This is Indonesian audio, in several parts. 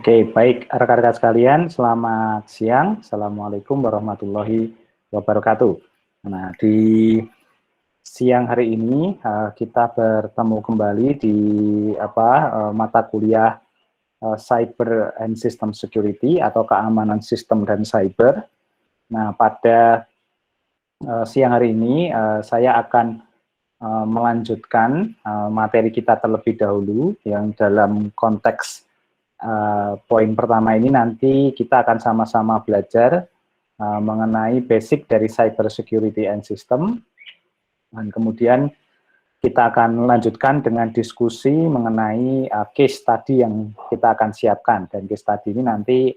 Oke, baik rekan-rekan sekalian, selamat siang. Assalamualaikum warahmatullahi wabarakatuh. Nah, di siang hari ini kita bertemu kembali di mata kuliah Cyber and System Security atau keamanan sistem dan cyber. Nah, pada siang hari ini saya akan melanjutkan materi kita terlebih dahulu yang dalam konteks poin pertama ini nanti kita akan sama-sama belajar mengenai basic dari cyber security and system, dan kemudian kita akan melanjutkan dengan diskusi mengenai case study yang kita akan siapkan, dan case study ini nanti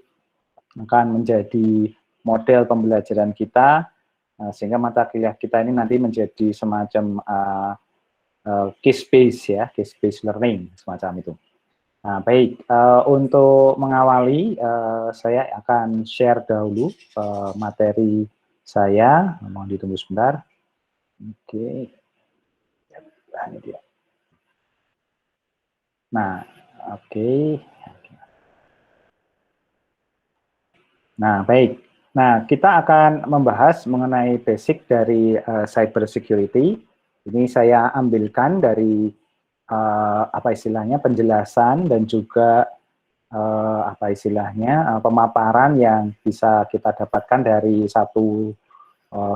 akan menjadi model pembelajaran kita sehingga mata kuliah kita ini nanti menjadi semacam case base ya, case base learning semacam itu. Nah, baik, untuk mengawali, saya akan share dahulu materi saya. Mohon ditunggu sebentar. Oke. Nah, ini dia. Nah, oke. Nah, baik. Nah, kita akan membahas mengenai basic dari cyber security. Ini saya ambilkan dari penjelasan dan juga pemaparan yang bisa kita dapatkan dari satu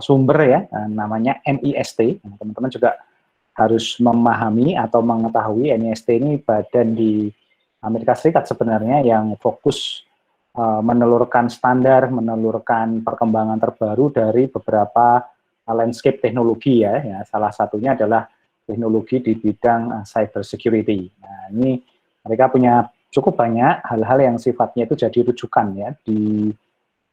sumber ya, namanya NIST. Teman-teman juga harus memahami atau mengetahui NIST ini badan di Amerika Serikat sebenarnya yang fokus menelurkan standar, menelurkan perkembangan terbaru dari beberapa landscape teknologi ya. Salah satunya adalah teknologi di bidang cyber security. Nah, ini mereka punya cukup banyak hal-hal yang sifatnya itu jadi rujukan ya di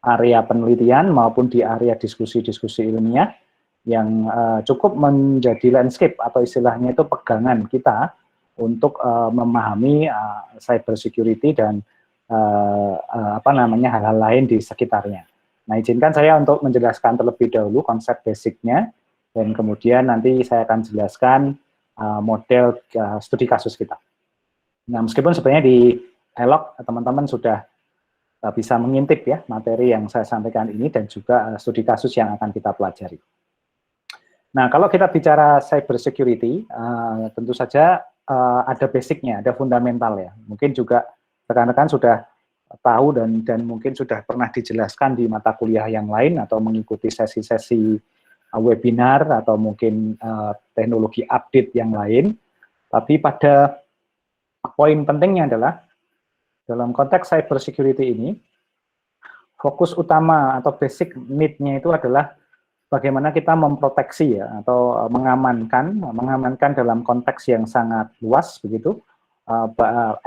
area penelitian maupun di area diskusi-diskusi ilmiah yang cukup menjadi landscape atau istilahnya itu pegangan kita untuk memahami cyber security dan hal-hal lain di sekitarnya. Nah, izinkan saya untuk menjelaskan terlebih dahulu konsep basicnya, dan kemudian nanti saya akan jelaskan model studi kasus kita. Nah, meskipun sebenarnya di Elok teman-teman sudah bisa mengintip ya materi yang saya sampaikan ini dan juga studi kasus yang akan kita pelajari. Nah, kalau kita bicara cyber security, tentu saja ada basicnya, ada fundamental ya. Mungkin juga rekan-rekan sudah tahu dan mungkin sudah pernah dijelaskan di mata kuliah yang lain atau mengikuti sesi-sesi webinar atau mungkin teknologi update yang lain. Tapi pada poin pentingnya adalah dalam konteks cyber security ini, fokus utama atau basic need-nya itu adalah bagaimana kita memproteksi ya atau mengamankan dalam konteks yang sangat luas begitu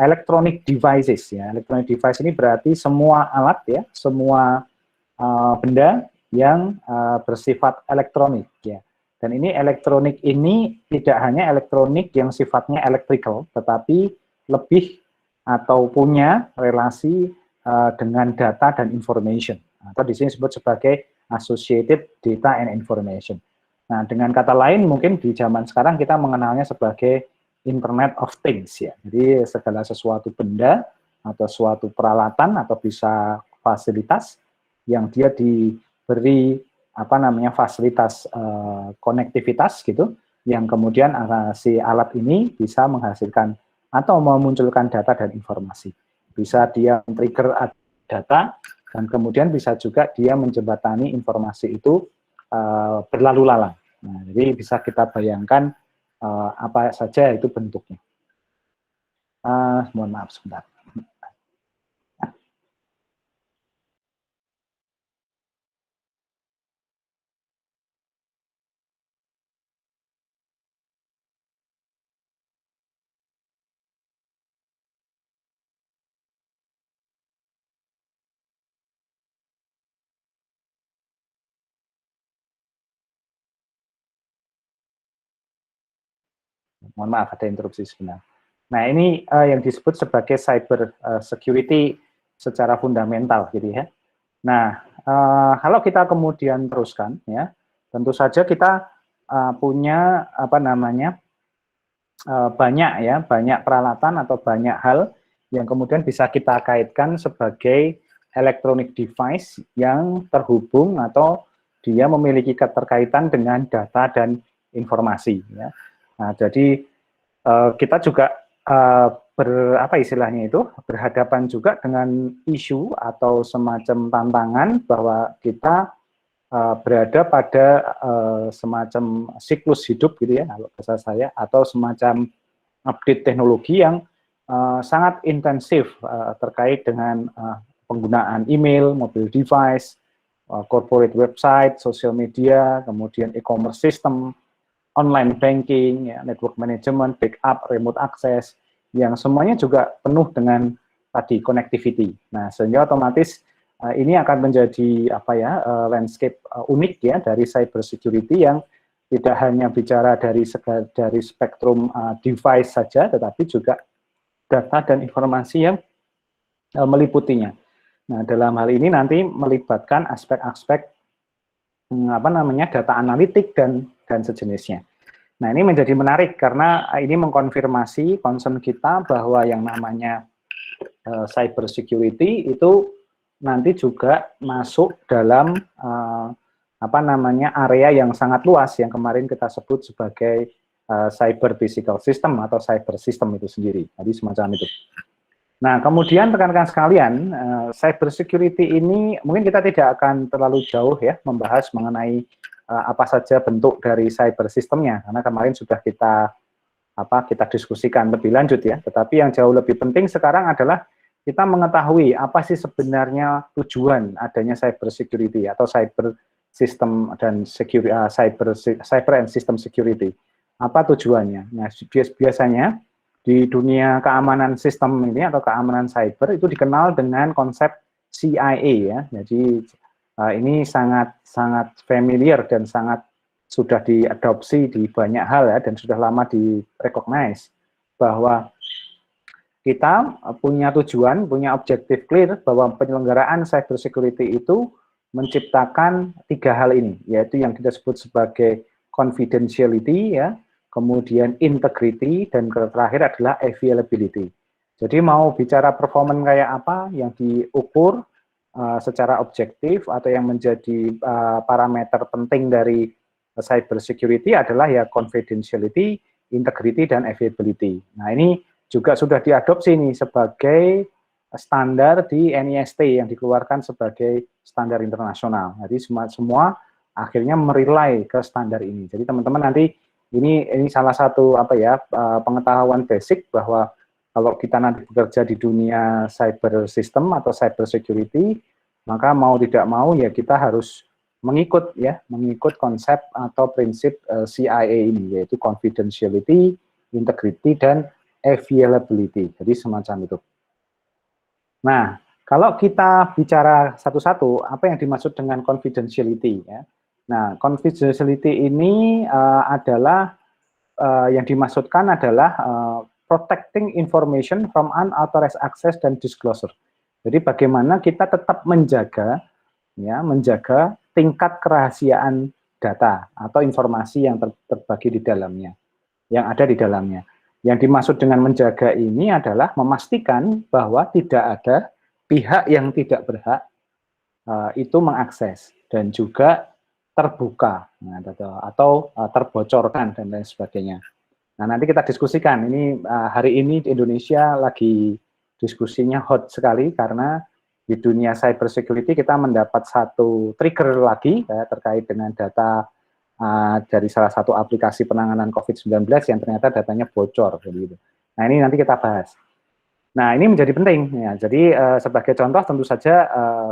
electronic devices ya. Electronic device ini berarti semua alat ya, semua benda yang bersifat elektronik ya. Dan ini elektronik ini tidak hanya elektronik yang sifatnya electrical, tetapi lebih atau punya relasi dengan data dan information, atau di sini disebut sebagai associated data and information. Nah, dengan kata lain mungkin di zaman sekarang kita mengenalnya sebagai Internet of Things ya. Jadi segala sesuatu benda atau suatu peralatan atau bisa fasilitas yang dia diberi fasilitas konektivitas gitu, yang kemudian si alat ini bisa menghasilkan atau memunculkan data dan informasi. Bisa dia men-trigger data, dan kemudian bisa juga dia menjembatani informasi itu berlalu lalang. Nah, jadi bisa kita bayangkan apa saja itu bentuknya. Mohon maaf sebentar. Mohon maaf ada interupsi sebentar. Nah, ini yang disebut sebagai cyber security secara fundamental gitu ya. Nah, kalau kita kemudian teruskan ya, tentu saja kita punya banyak peralatan atau banyak hal yang kemudian bisa kita kaitkan sebagai electronic device yang terhubung atau dia memiliki keterkaitan dengan data dan informasi. Ya. Nah, jadi kita juga apa istilahnya itu berhadapan juga dengan isu atau semacam tantangan bahwa kita berada pada semacam siklus hidup gitu ya, kalau bahasa saya, atau semacam update teknologi yang sangat intensif terkait dengan penggunaan email, mobile device, corporate website, social media, kemudian e-commerce system, online banking, ya, network management, backup, remote access, yang semuanya juga penuh dengan tadi connectivity. Nah, sehingga otomatis ini akan menjadi apa ya landscape unik ya dari cyber security yang tidak hanya bicara dari spektrum device saja, tetapi juga data dan informasi yang meliputinya. Nah, dalam hal ini nanti melibatkan aspek-aspek apa namanya data analitik dan sejenisnya. Nah, ini menjadi menarik karena ini mengkonfirmasi concern kita bahwa yang namanya cyber security itu nanti juga masuk dalam apa namanya area yang sangat luas yang kemarin kita sebut sebagai cyber physical system atau cyber system itu sendiri. Jadi semacam itu. Nah, kemudian rekan-rekan sekalian, cyber security ini mungkin kita tidak akan terlalu jauh ya membahas mengenai apa saja bentuk dari cyber systemnya, karena kemarin sudah kita diskusikan lebih lanjut ya. Tetapi yang jauh lebih penting sekarang adalah kita mengetahui apa sih sebenarnya tujuan adanya cyber security atau cyber system dan cyber and system security. Apa tujuannya? Nah, biasanya di dunia keamanan sistem ini atau keamanan cyber itu dikenal dengan konsep CIA ya. Jadi ini sangat familiar dan sangat sudah diadopsi di banyak hal ya dan sudah lama di-recognize bahwa kita punya tujuan, punya objektif clear bahwa penyelenggaraan cyber security itu menciptakan 3 hal ini, yaitu yang kita sebut sebagai confidentiality ya, kemudian integrity, dan terakhir adalah availability. Jadi mau bicara performance kayak apa yang diukur secara objektif atau yang menjadi parameter penting dari cyber security adalah ya confidentiality, integrity, dan availability. Nah, ini juga sudah diadopsi nih sebagai standar di NIST yang dikeluarkan sebagai standar internasional. Jadi semua akhirnya merely ke standar ini. Jadi teman-teman nanti ini salah satu apa ya pengetahuan basic bahwa kalau kita nanti bekerja di dunia cyber system atau cyber security, maka mau tidak mau ya kita harus mengikut konsep atau prinsip CIA ini, yaitu confidentiality, integrity, dan availability. Jadi semacam itu. Nah, kalau kita bicara satu-satu, apa yang dimaksud dengan confidentiality ya? Nah, confidentiality ini adalah yang dimaksudkan adalah protecting information from unauthorized access dan disclosure. Jadi bagaimana kita tetap menjaga tingkat kerahasiaan data atau informasi yang terbagi di dalamnya, yang ada di dalamnya. Yang dimaksud dengan menjaga ini adalah memastikan bahwa tidak ada pihak yang tidak berhak itu mengakses dan juga terbuka atau terbocorkan dan lain sebagainya. Nah, nanti kita diskusikan. Ini hari ini di Indonesia lagi diskusinya hot sekali karena di dunia cyber security kita mendapat satu trigger lagi terkait dengan data dari salah satu aplikasi penanganan COVID-19 yang ternyata datanya bocor. Gitu. Nah, ini nanti kita bahas. Nah, ini menjadi penting. Ya. Jadi, sebagai contoh tentu saja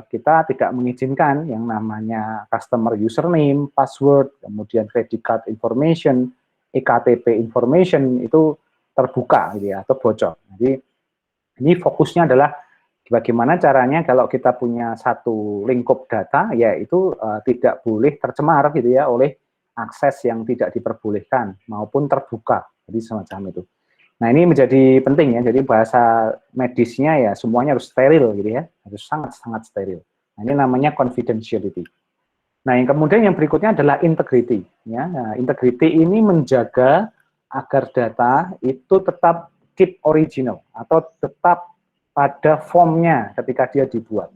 kita tidak mengizinkan yang namanya customer username, password, kemudian credit card information, eKTP information itu terbuka gitu ya, atau bocor. Jadi, ini fokusnya adalah bagaimana caranya kalau kita punya satu lingkup data, ya itu tidak boleh tercemar gitu ya oleh akses yang tidak diperbolehkan maupun terbuka, jadi semacam itu. Nah, ini menjadi penting ya, jadi bahasa medisnya ya semuanya harus steril gitu ya, harus sangat-sangat steril. Nah, ini namanya confidentiality. Nah, yang kemudian yang berikutnya adalah integrity. Ya. Nah, integrity ini menjaga agar data itu tetap keep original atau tetap pada formnya ketika dia dibuat.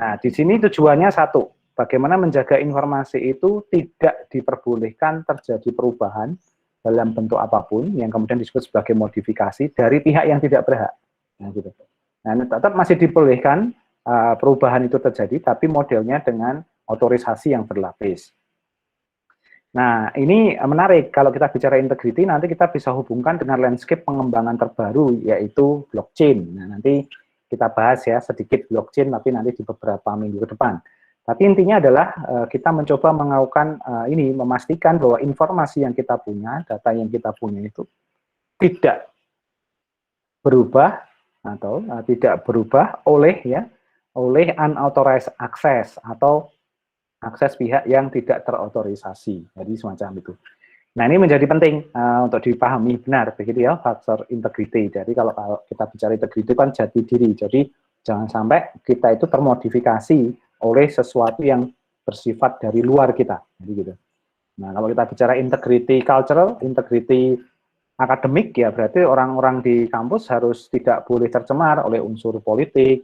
Nah, di sini tujuannya satu, bagaimana menjaga informasi itu tidak diperbolehkan terjadi perubahan dalam bentuk apapun yang kemudian disebut sebagai modifikasi dari pihak yang tidak berhak. Nah, gitu. Nah, tetap masih dibolehkan perubahan itu terjadi, tapi modelnya dengan otorisasi yang berlapis. Nah, ini menarik. Kalau kita bicara integrity, nanti kita bisa hubungkan dengan landscape pengembangan terbaru, yaitu blockchain. Nah, nanti kita bahas ya sedikit blockchain, tapi nanti di beberapa minggu ke depan. Tapi intinya adalah kita mencoba melakukan ini, memastikan bahwa informasi yang kita punya, data yang kita punya itu tidak berubah atau tidak berubah oleh unauthorized access atau akses pihak yang tidak terotorisasi. Jadi semacam itu. Nah, ini menjadi penting untuk dipahami benar begitu ya, faktor integrity. Jadi kalau kita bicara integrity kan jati diri. Jadi jangan sampai kita itu termodifikasi oleh sesuatu yang bersifat dari luar kita. Jadi gitu. Nah, kalau kita bicara integrity cultural, integrity akademik, ya berarti orang-orang di kampus harus tidak boleh tercemar oleh unsur politik,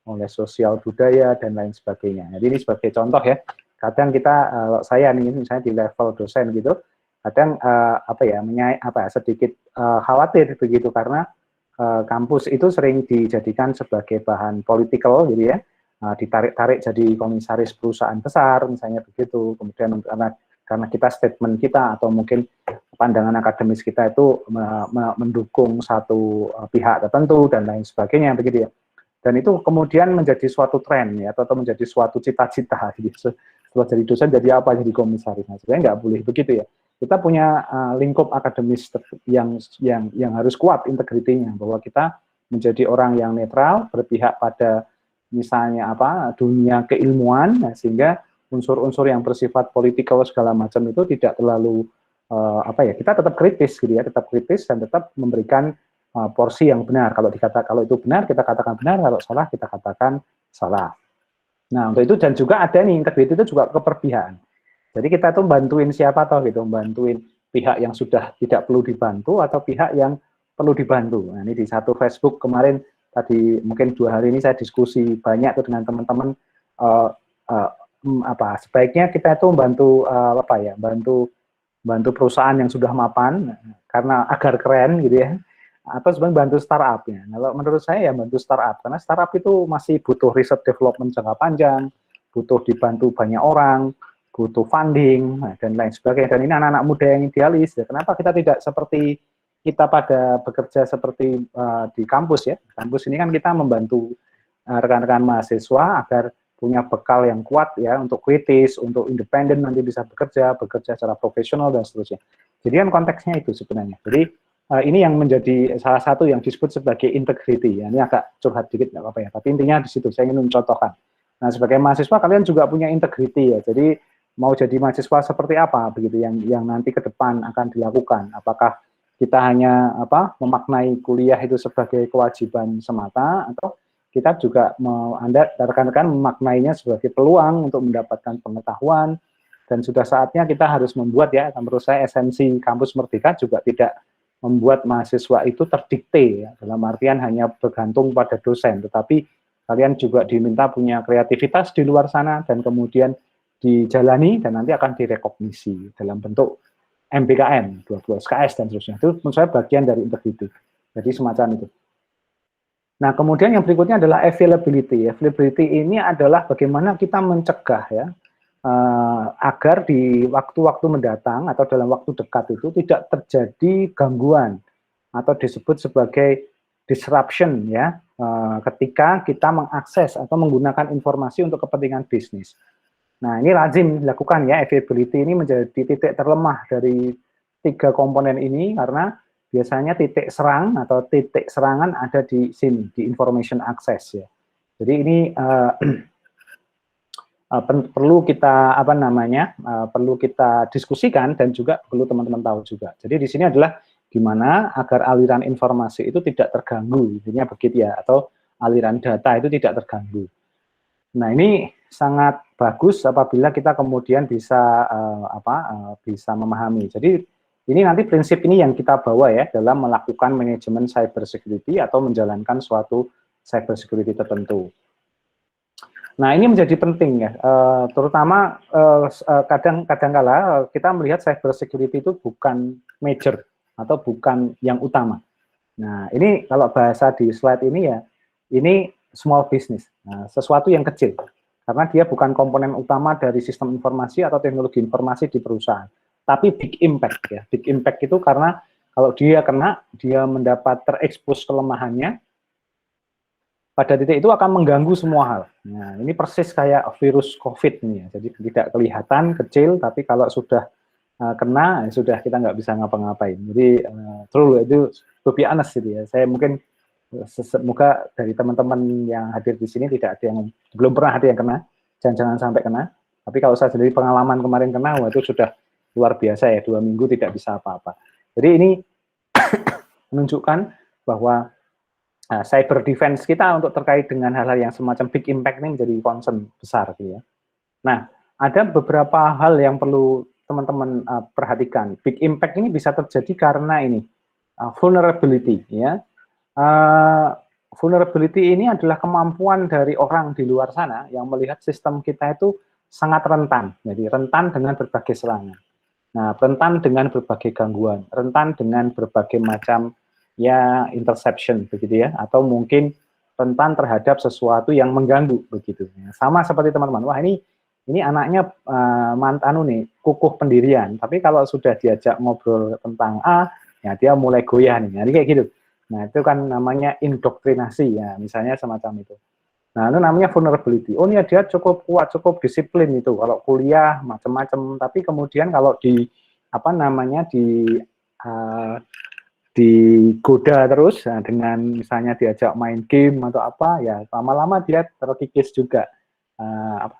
oleh sosial budaya, dan lain sebagainya. Jadi ini sebagai contoh ya, kadang kita, saya nih misalnya di level dosen gitu, kadang sedikit khawatir begitu karena kampus itu sering dijadikan sebagai bahan political gitu ya, ditarik-tarik jadi komisaris perusahaan besar misalnya begitu, kemudian karena kita statement kita atau mungkin pandangan akademis kita itu mendukung satu pihak tertentu dan lain sebagainya begitu ya. Dan itu kemudian menjadi suatu tren ya, atau menjadi suatu cita-cita gitu. Setelah jadi dosen jadi apa, jadi komisaris. Nah, sebenarnya nggak boleh begitu ya. Kita punya lingkup akademis yang harus kuat integritinya, bahwa kita menjadi orang yang netral, berpihak pada misalnya dunia keilmuan, nah, sehingga unsur-unsur yang bersifat politikal segala macam itu tidak terlalu kita tetap kritis gitu ya, tetap kritis dan tetap memberikan porsi yang benar. Kalau kalau itu benar kita katakan benar, kalau salah kita katakan salah. Nah, untuk itu dan juga ada nih integriti itu juga keperpihakan. Jadi kita tuh bantuin siapa toh gitu, bantuin pihak yang sudah tidak perlu dibantu atau pihak yang perlu dibantu. Nah, ini di satu Facebook kemarin tadi mungkin 2 hari ini saya diskusi banyak tuh dengan teman-teman sebaiknya kita itu membantu bantu perusahaan yang sudah mapan karena agar keren gitu ya, atau sebenarnya bantu startupnya. Kalau menurut saya ya bantu startup, karena startup itu masih butuh riset development jangka panjang, butuh dibantu banyak orang, butuh funding, dan lain sebagainya. Dan ini anak-anak muda yang idealis. Ya. Kenapa kita tidak seperti kita pada bekerja seperti di kampus ya? Kampus ini kan kita membantu rekan-rekan mahasiswa agar punya bekal yang kuat ya untuk kritis, untuk independen nanti bisa bekerja secara profesional dan seterusnya. Jadi kan konteksnya itu sebenarnya. Jadi ini yang menjadi salah satu yang disebut sebagai integrity. Ya. Ini agak curhat dikit nggak apa-apa ya. Tapi intinya di situ saya ingin mencontohkan. Nah, sebagai mahasiswa kalian juga punya integrity ya. Jadi mau jadi mahasiswa seperti apa begitu yang nanti ke depan akan dilakukan. Apakah kita hanya memaknai kuliah itu sebagai kewajiban semata, atau kita juga Anda rekan-rekan memaknainya sebagai peluang untuk mendapatkan pengetahuan, dan sudah saatnya kita harus membuat ya, menurut saya esensi kampus Merdeka juga tidak membuat mahasiswa itu terdikte ya, dalam artian hanya bergantung pada dosen, tetapi kalian juga diminta punya kreativitas di luar sana dan kemudian dijalani dan nanti akan direkognisi dalam bentuk MBKM, 12 SKS dan seterusnya. Itu menurut saya bagian dari integrity. Jadi semacam itu. Nah, kemudian yang berikutnya adalah availability. Availability ini adalah bagaimana kita mencegah ya agar di waktu-waktu mendatang atau dalam waktu dekat itu tidak terjadi gangguan atau disebut sebagai disruption ya ketika kita mengakses atau menggunakan informasi untuk kepentingan bisnis. Nah, ini lazim dilakukan ya, availability ini menjadi titik terlemah dari 3 komponen ini karena biasanya titik serang atau titik serangan ada di sini, di information access ya. Jadi ini perlu kita perlu kita diskusikan dan juga perlu teman-teman tahu juga. Jadi di sini adalah gimana agar aliran informasi itu tidak terganggu, intinya begitu ya, atau aliran data itu tidak terganggu. Nah, ini sangat bagus apabila kita kemudian bisa bisa memahami. Jadi ini nanti prinsip ini yang kita bawa ya dalam melakukan manajemen cyber security atau menjalankan suatu cyber security tertentu. Nah, ini menjadi penting ya, terutama kadang-kala kita melihat cyber security itu bukan major atau bukan yang utama. Nah, ini kalau bahasa di slide ini ya, ini small business, nah, sesuatu yang kecil, karena dia bukan komponen utama dari sistem informasi atau teknologi informasi di perusahaan, tapi big impact ya. Big impact itu karena kalau dia kena, dia mendapat terekspos kelemahannya, pada titik itu akan mengganggu semua hal. Nah, ini persis kayak virus COVID ini ya. Jadi tidak kelihatan kecil, tapi kalau sudah kena, ya sudah kita nggak bisa ngapa-ngapain. Jadi true itu to be honest gitu ya. Saya mungkin semoga dari teman-teman yang hadir di sini tidak ada yang belum pernah ada yang kena, jangan sampai kena. Tapi kalau saya sendiri pengalaman kemarin kena, wah itu sudah luar biasa ya, 2 minggu tidak bisa apa-apa. Jadi ini menunjukkan bahwa cyber defense kita untuk terkait dengan hal-hal yang semacam big impact ini menjadi concern besar gitu ya. Nah, ada beberapa hal yang perlu teman-teman perhatikan. Big impact ini bisa terjadi karena ini vulnerability ya. Vulnerability ini adalah kemampuan dari orang di luar sana yang melihat sistem kita itu sangat rentan. Jadi rentan dengan berbagai serangan. Nah, rentan dengan berbagai gangguan, rentan dengan berbagai macam ya interception begitu ya, atau mungkin rentan terhadap sesuatu yang mengganggu begitu. Sama seperti teman-teman, wah ini anaknya mantanu nih, kukuh pendirian, tapi kalau sudah diajak ngobrol tentang A, ya dia mulai goyah nih, jadi kayak gitu. Nah itu kan namanya indoktrinasi ya, misalnya semacam itu. Nah itu namanya vulnerability. Oh ini dia cukup kuat, cukup disiplin itu, kalau kuliah macam-macam, tapi kemudian kalau di apa namanya digoda terus nah, dengan misalnya diajak main game atau apa ya lama-lama dia terkikis juga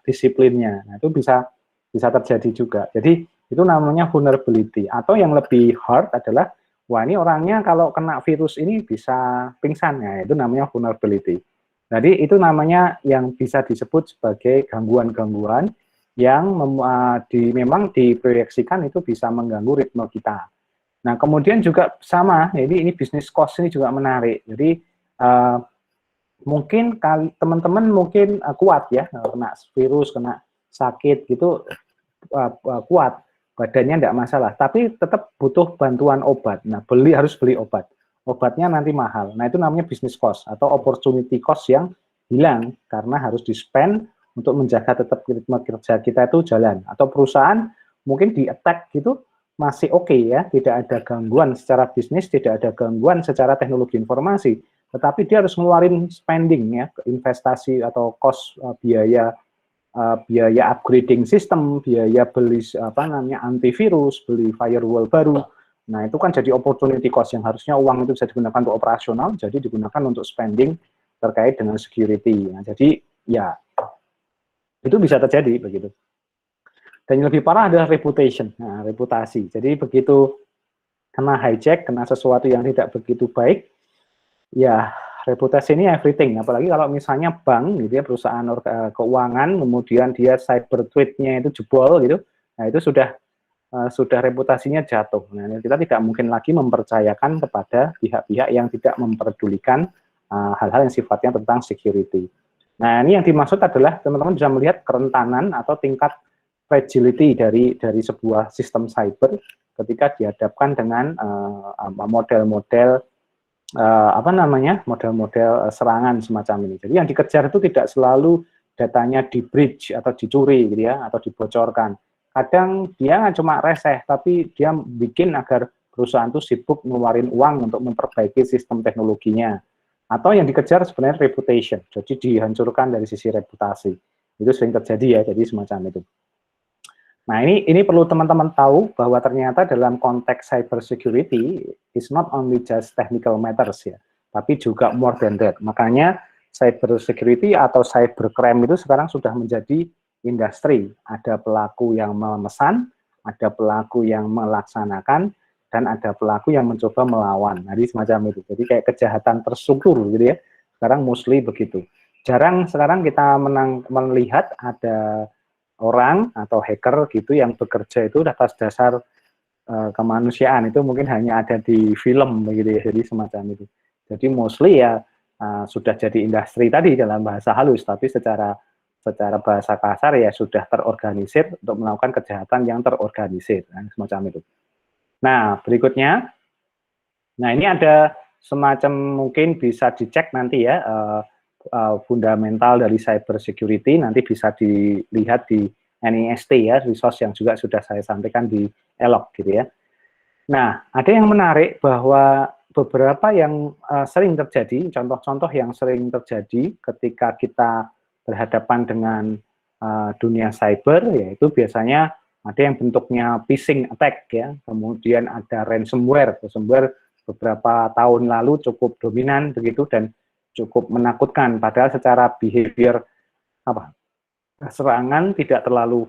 disiplinnya. Nah, itu bisa terjadi juga. Jadi itu namanya vulnerability. Atau yang lebih hard adalah wah ini orangnya kalau kena virus ini bisa pingsan ya, itu namanya vulnerability. Jadi itu namanya yang bisa disebut sebagai gangguan-gangguan yang memang diproyeksikan itu bisa mengganggu ritme kita. Nah, kemudian juga sama, jadi ini bisnis cost ini juga menarik. Jadi mungkin teman-teman mungkin kuat ya, kena virus, kena sakit gitu kuat, badannya tidak masalah, tapi tetap butuh bantuan obat. Nah, harus beli obat. Obatnya nanti mahal. Nah, itu namanya bisnis cost atau opportunity cost yang hilang karena harus di-spend untuk menjaga tetap ritme kerja kita itu jalan. Atau perusahaan mungkin di-attack gitu, masih oke ya, tidak ada gangguan secara bisnis, tidak ada gangguan secara teknologi informasi, tetapi dia harus ngeluarin spending ya, investasi atau cost biaya upgrading sistem, biaya beli antivirus, beli firewall baru. Nah itu kan jadi opportunity cost yang harusnya uang itu bisa digunakan untuk operasional, jadi digunakan untuk spending terkait dengan security. Nah, jadi ya itu bisa terjadi begitu. Dan yang lebih parah adalah reputation, nah, reputasi. Jadi begitu kena hijack, kena sesuatu yang tidak begitu baik, ya reputasi ini everything. Apalagi kalau misalnya bank, gitu ya, perusahaan keuangan, kemudian dia cyber threat-nya itu jebol, gitu. Nah itu sudah reputasinya jatuh. Nah kita tidak mungkin lagi mempercayakan kepada pihak-pihak yang tidak memperdulikan hal-hal yang sifatnya tentang security. Nah ini yang dimaksud adalah teman-teman bisa melihat kerentanan atau tingkat fragility dari sebuah sistem cyber ketika dihadapkan dengan model-model model-model serangan semacam ini. Jadi yang dikejar itu tidak selalu datanya di breach atau dicuri gitu ya, atau dibocorkan. Kadang dia cuma reseh, tapi dia bikin agar perusahaan itu sibuk ngeluarin uang untuk memperbaiki sistem teknologinya. Atau yang dikejar sebenarnya reputation, jadi dihancurkan dari sisi reputasi. Itu sering terjadi ya, jadi semacam itu. Nah, ini perlu teman-teman tahu bahwa ternyata dalam konteks cyber security is not only just technical matters ya, tapi juga more than that. Makanya cyber security atau cyber crime itu sekarang sudah menjadi industri. Ada pelaku yang memesan, ada pelaku yang melaksanakan, dan ada pelaku yang mencoba melawan. Nah, semacam itu. Jadi kayak kejahatan terstruktur gitu ya. Sekarang mostly begitu. Jarang sekarang kita melihat ada orang atau hacker gitu yang bekerja itu atas dasar kemanusiaan, itu mungkin hanya ada di film begitu ya, jadi semacam itu. Jadi mostly ya sudah jadi industri tadi dalam bahasa halus, tapi secara bahasa kasar ya sudah terorganisir untuk melakukan kejahatan yang terorganisir, semacam itu. Nah, berikutnya, nah ini ada semacam mungkin bisa dicek nanti ya, fundamental dari cyber security, nanti bisa dilihat di NIST ya, resource yang juga sudah saya sampaikan di ELOC gitu ya. Nah, ada yang menarik bahwa beberapa yang sering terjadi, contoh-contoh yang sering terjadi ketika kita berhadapan dengan dunia cyber, yaitu biasanya ada yang bentuknya phishing attack ya, kemudian ada ransomware. Ransomware beberapa tahun lalu cukup dominan begitu dan cukup menakutkan, padahal secara behavior serangan tidak terlalu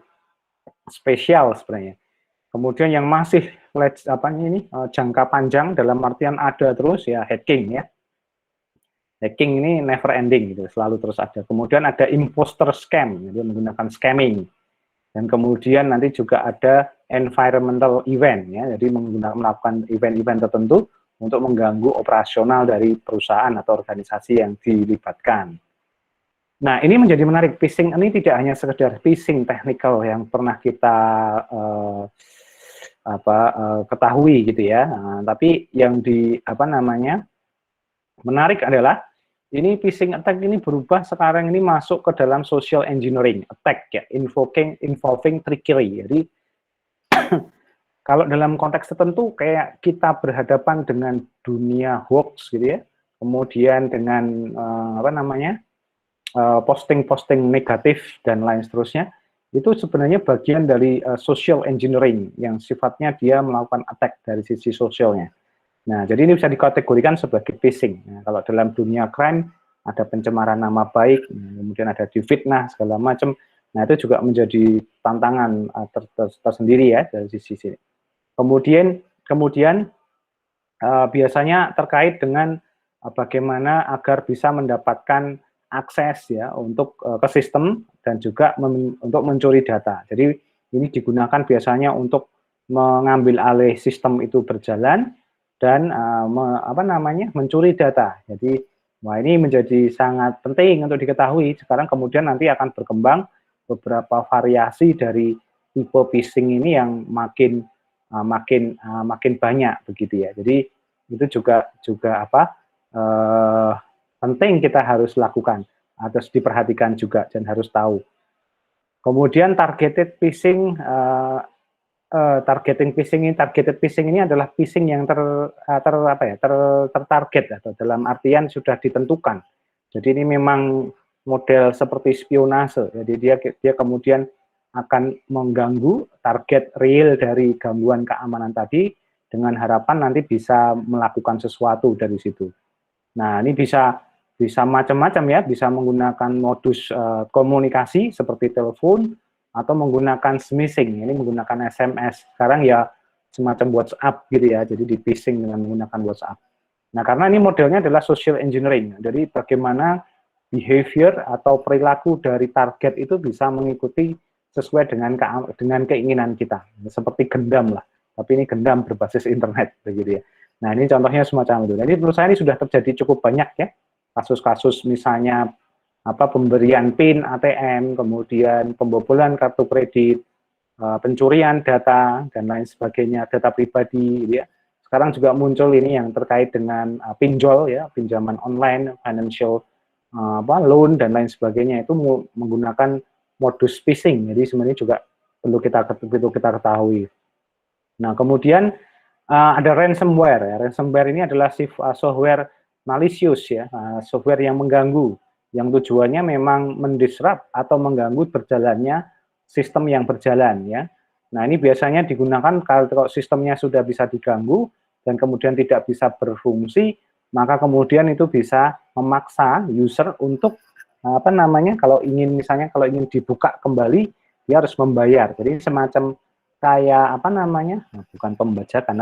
spesial sebenarnya. Kemudian yang masih jangka panjang dalam artian ada terus ya hacking ya. Hacking ini never ending gitu, selalu terus ada. Kemudian ada imposter scam, jadi menggunakan scamming. Dan kemudian nanti juga ada environmental event ya, jadi melakukan event-event tertentu untuk mengganggu operasional dari perusahaan atau organisasi yang dilibatkan. Nah, ini menjadi menarik. Phishing ini tidak hanya sekedar phishing technical yang pernah kita ketahui gitu ya. Tapi yang menarik adalah ini phishing attack ini berubah sekarang ini masuk ke dalam social engineering attack ya, involving trickery. Jadi kalau dalam konteks tertentu kayak kita berhadapan dengan dunia hoax gitu ya. Kemudian dengan posting-posting negatif dan lain seterusnya, itu sebenarnya bagian dari social engineering yang sifatnya dia melakukan attack dari sisi sosialnya. Nah, jadi ini bisa dikategorikan sebagai phishing. Nah, kalau dalam dunia crime ada pencemaran nama baik, kemudian ada difitnah segala macam. Nah, itu juga menjadi tantangan tersendiri ya dari sisi sini. Kemudian biasanya terkait dengan bagaimana agar bisa mendapatkan akses ya untuk ke sistem dan juga untuk mencuri data. Jadi ini digunakan biasanya untuk mengambil alih sistem itu berjalan dan mencuri data. Jadi ini menjadi sangat penting untuk diketahui. Sekarang kemudian nanti akan berkembang beberapa variasi dari tipe phishing ini yang makin banyak begitu ya. Jadi itu juga penting kita harus lakukan, harus diperhatikan juga dan harus tahu. Kemudian targeted phishing ini adalah phishing yang tertarget atau dalam artian sudah ditentukan. Jadi ini memang model seperti spionase. Jadi dia kemudian akan mengganggu target real dari gangguan keamanan tadi dengan harapan nanti bisa melakukan sesuatu dari situ. Nah, ini bisa macam-macam ya, bisa menggunakan modus komunikasi seperti telepon atau menggunakan smishing, ini menggunakan SMS. Sekarang ya semacam WhatsApp gitu ya, jadi di phishing dengan menggunakan WhatsApp. Nah, karena ini modelnya adalah social engineering, jadi bagaimana behavior atau perilaku dari target itu bisa mengikuti sesuai dengan keinginan kita, seperti gendam lah, tapi ini gendam berbasis internet begitu ya. Nah, ini contohnya semacam itu. Jadi menurut saya ini sudah terjadi cukup banyak ya, kasus-kasus misalnya pemberian PIN ATM, kemudian pembobolan kartu kredit, pencurian data dan lain sebagainya, data pribadi ya. Sekarang juga muncul ini yang terkait dengan pinjol ya, pinjaman online, financial loan dan lain sebagainya, itu menggunakan modus phishing. Jadi sebenarnya juga perlu kita ketahui. Nah, kemudian ada ransomware ya. Ransomware ini adalah software malicious ya, software yang mengganggu, yang tujuannya memang mendisrupt atau mengganggu berjalannya sistem yang berjalan ya. Nah, ini biasanya digunakan kalau sistemnya sudah bisa diganggu dan kemudian tidak bisa berfungsi, maka kemudian itu bisa memaksa user untuk kalau ingin dibuka kembali, dia harus membayar. Jadi semacam kayak bukan pembajakan,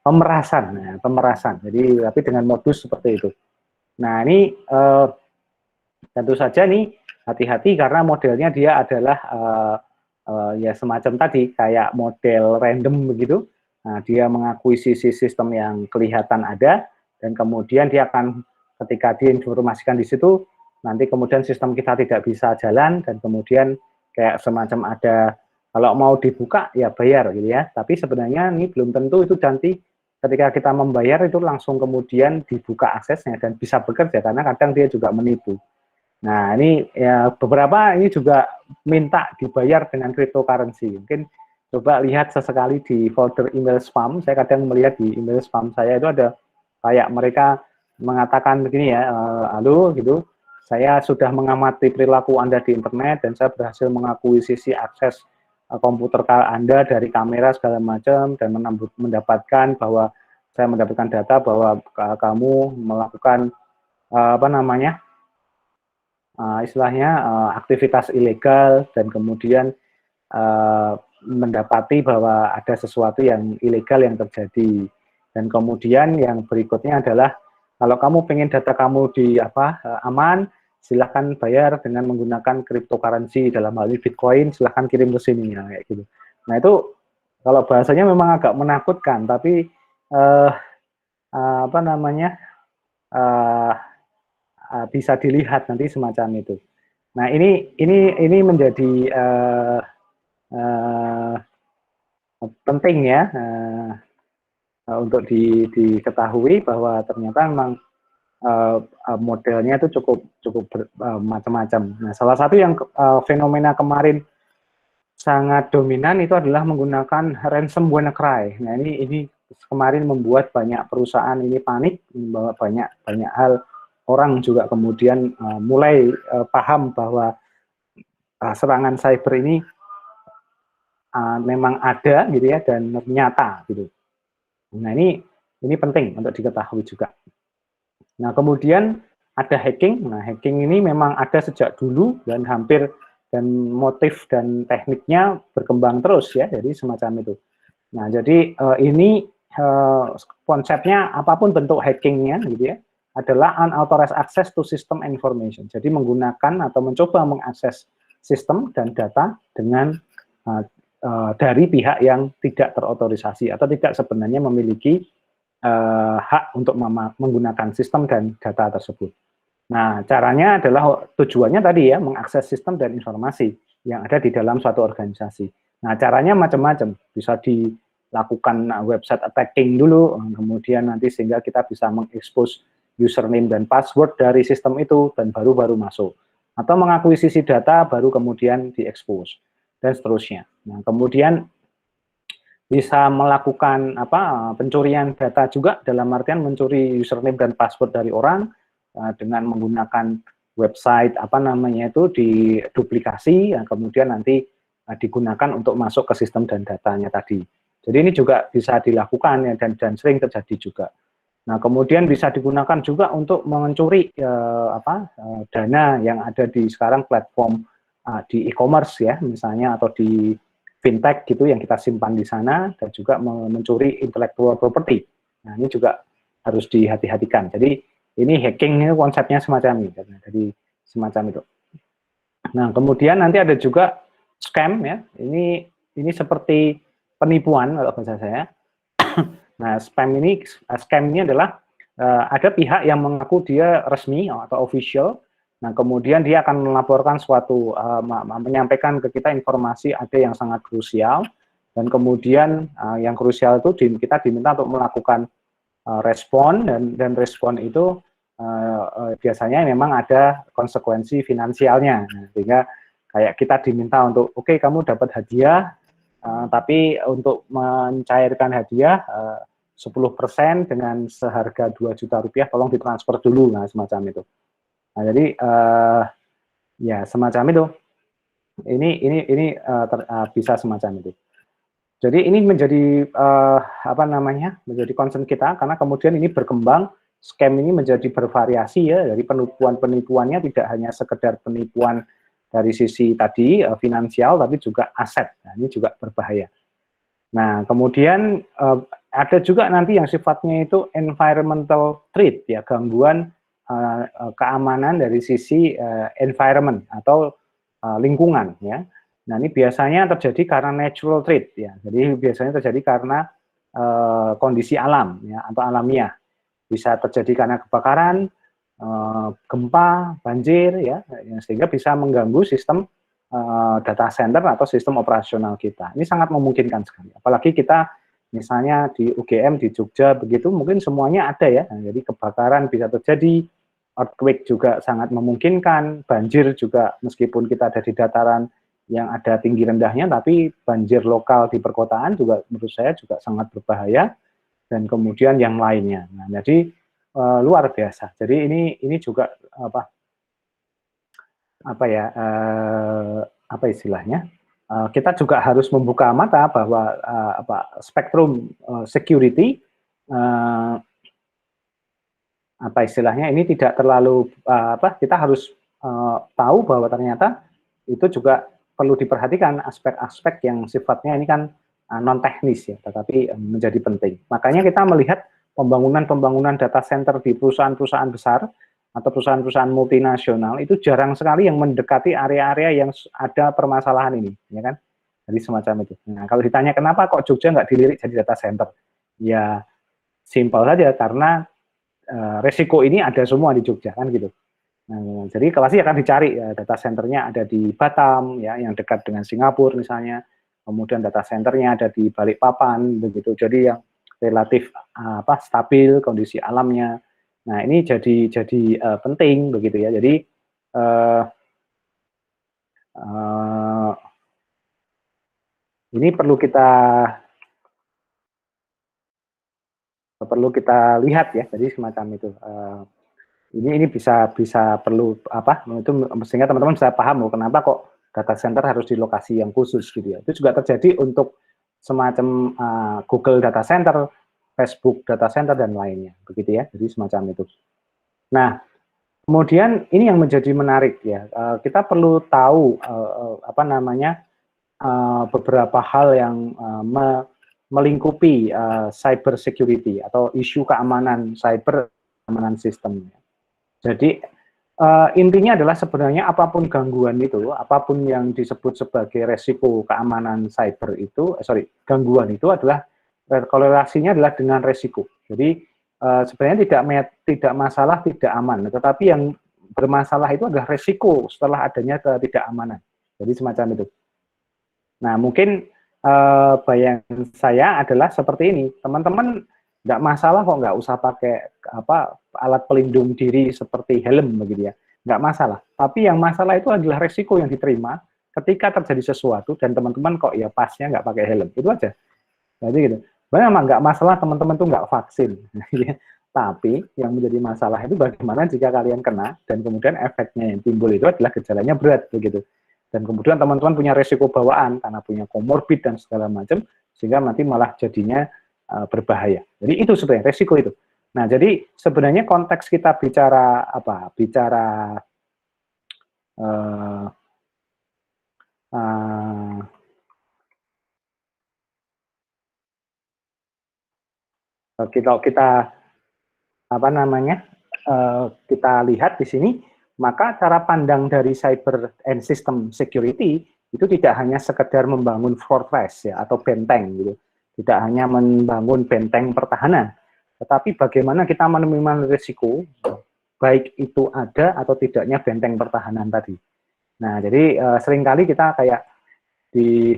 pemerasan. Nah, pemerasan. Jadi tapi dengan modus seperti itu. Nah, ini tentu saja nih hati-hati karena modelnya dia adalah ya semacam tadi kayak model random begitu. Nah, dia mengakuisisi sistem yang kelihatan ada dan kemudian dia akan ketika diinformasikan di situ, nanti kemudian sistem kita tidak bisa jalan, dan kemudian kayak semacam ada, kalau mau dibuka ya bayar gitu ya, tapi sebenarnya ini belum tentu itu nanti ketika kita membayar itu langsung kemudian dibuka aksesnya dan bisa bekerja, karena kadang dia juga menipu. Nah, ini ya beberapa ini juga minta dibayar dengan cryptocurrency. Mungkin coba lihat sesekali di folder email spam. Saya kadang melihat di email spam saya itu ada kayak mereka mengatakan begini ya, halo gitu, saya sudah mengamati perilaku Anda di internet dan saya berhasil mengakuisisi akses komputer Anda dari kamera segala macam dan mendapatkan bahwa saya mendapatkan data bahwa kamu melakukan apa namanya, istilahnya aktivitas ilegal, dan kemudian mendapati bahwa ada sesuatu yang ilegal yang terjadi. Dan kemudian yang berikutnya adalah kalau kamu pengen data kamu aman, silahkan bayar dengan menggunakan cryptocurrency, dalam hal ini Bitcoin, silahkan kirim ke sini ya, kayak gitu. Nah itu kalau bahasanya memang agak menakutkan, tapi apa namanya, bisa dilihat nanti semacam itu. Nah ini menjadi penting ya untuk diketahui bahwa ternyata memang modelnya itu cukup macam-macam. Nah, salah satu yang fenomena kemarin sangat dominan itu adalah menggunakan ransomware cry. Nah, ini kemarin membuat banyak perusahaan ini panik, membawa banyak hal, orang juga kemudian mulai paham bahwa serangan cyber ini memang ada gitu ya, dan nyata gitu. Nah, ini penting untuk diketahui juga. Nah, kemudian ada hacking. Nah, hacking ini memang ada sejak dulu dan motif dan tekniknya berkembang terus ya, jadi semacam itu. Nah, jadi ini konsepnya apapun bentuk hackingnya gitu ya, adalah unauthorized access to system information. Jadi menggunakan atau mencoba mengakses sistem dan data dengan dari pihak yang tidak terotorisasi atau tidak sebenarnya memiliki hak untuk menggunakan sistem dan data tersebut. Nah, caranya adalah tujuannya tadi ya, mengakses sistem dan informasi yang ada di dalam suatu organisasi. Nah, caranya macam-macam. Bisa dilakukan website attacking dulu, kemudian nanti sehingga kita bisa mengekspos username dan password dari sistem itu dan baru masuk. Atau mengakuisisi data baru kemudian diekspos dan seterusnya. Nah, kemudian bisa melakukan pencurian data juga, dalam artian mencuri username dan password dari orang dengan menggunakan website diduplikasi, kemudian nanti digunakan untuk masuk ke sistem dan datanya tadi. Jadi ini juga bisa dilakukan ya, dan sering terjadi juga. Nah, kemudian bisa digunakan juga untuk mencuri dana yang ada di sekarang platform di e-commerce ya, misalnya, atau di fintech gitu yang kita simpan di sana, dan juga mencuri intellectual property. Nah, ini juga harus dihati-hatikan. Jadi ini hacking ini konsepnya semacam ini, jadi semacam itu. Nah, kemudian nanti ada juga scam ya. Ini seperti penipuan kalau bahasa saya. Nah, scam ini adalah ada pihak yang mengaku dia resmi atau official. Nah, kemudian dia akan melaporkan menyampaikan ke kita informasi ada yang sangat krusial, dan kemudian yang krusial itu kita diminta untuk melakukan respon, dan respon itu biasanya memang ada konsekuensi finansialnya. Nah, sehingga kayak kita diminta untuk, oke, kamu dapat hadiah, tapi untuk mencairkan hadiah 10% dengan seharga 2 juta rupiah, tolong ditransfer dulu, nah semacam itu. Nah, jadi ya semacam itu. Ini bisa semacam itu. Jadi ini menjadi menjadi concern kita, karena kemudian ini berkembang, scam ini menjadi bervariasi ya, dari penipuannya tidak hanya sekedar penipuan dari sisi tadi finansial, tapi juga aset. Nah, ini juga berbahaya. Nah, kemudian ada juga nanti yang sifatnya itu environmental threat ya, gangguan keamanan dari sisi environment atau lingkungan ya. Nah, ini biasanya terjadi karena natural threat ya. Jadi biasanya terjadi karena kondisi alam ya, atau alamiah. Bisa terjadi karena kebakaran, gempa, banjir, ya, sehingga bisa mengganggu sistem data center atau sistem operasional kita. Ini sangat memungkinkan sekali. Apalagi kita misalnya di UGM di Jogja begitu, mungkin semuanya ada ya. Nah, jadi kebakaran bisa terjadi, earthquake juga sangat memungkinkan, banjir juga meskipun kita ada di dataran yang ada tinggi rendahnya, tapi banjir lokal di perkotaan juga menurut saya juga sangat berbahaya, dan kemudian yang lainnya. Nah, jadi luar biasa. Jadi ini juga apa istilahnya? Kita juga harus membuka mata bahwa spektrum security apa istilahnya ini tidak terlalu kita harus tahu bahwa ternyata itu juga perlu diperhatikan aspek-aspek yang sifatnya ini kan non teknis ya, tetapi menjadi penting. Makanya kita melihat pembangunan data center di perusahaan-perusahaan besar atau perusahaan-perusahaan multinasional itu jarang sekali yang mendekati area-area yang ada permasalahan ini, ya kan? Jadi semacam itu. Nah, kalau ditanya kenapa kok Jogja nggak dilirik jadi data center, ya simpel saja karena resiko ini ada semua di Jogja kan gitu. Nah, jadi pasti akan dicari ya, data centernya ada di Batam ya, yang dekat dengan Singapura misalnya. Kemudian data centernya ada di Balikpapan begitu. Jadi yang relatif stabil kondisi alamnya. Nah, ini jadi penting begitu ya. Jadi ini perlu kita lihat ya. Jadi semacam itu. Ini bisa perlu itu sehingga teman-teman bisa paham kenapa kok data center harus di lokasi yang khusus gitu ya. Itu juga terjadi untuk semacam Google data center, Facebook data center dan lainnya begitu ya. Jadi semacam itu. Nah, kemudian ini yang menjadi menarik ya. Kita perlu tahu beberapa hal yang melingkupi cyber security atau isu keamanan cyber, keamanan sistem. Jadi intinya adalah sebenarnya apapun gangguan itu, apapun yang disebut sebagai resiko keamanan cyber itu, gangguan itu adalah korelasinya adalah dengan resiko. Jadi sebenarnya tidak masalah tidak aman, tetapi yang bermasalah itu adalah resiko setelah adanya ketidakamanan. Jadi semacam itu. Nah, mungkin bayangan saya adalah seperti ini, teman-teman nggak masalah kok nggak usah pakai alat pelindung diri seperti helm begitu ya, nggak masalah. Tapi yang masalah itu adalah resiko yang diterima ketika terjadi sesuatu dan teman-teman kok ya pasnya nggak pakai helm, itu aja. Jadi gitu. Memang nggak masalah teman-teman tuh nggak vaksin, tapi yang menjadi masalah itu bagaimana jika kalian kena dan kemudian efeknya yang timbul itu adalah gejalanya berat begitu. Dan kemudian teman-teman punya resiko bawaan karena punya komorbid dan segala macam, sehingga nanti malah jadinya berbahaya. Jadi itu sebenarnya resiko itu. Nah, jadi sebenarnya konteks kita bicara kita lihat di sini, maka cara pandang dari cyber and system security itu tidak hanya sekedar membangun fortress ya atau benteng gitu, tidak hanya membangun benteng pertahanan, tetapi bagaimana kita menemukan risiko baik itu ada atau tidaknya benteng pertahanan tadi. Nah, jadi seringkali kita kayak di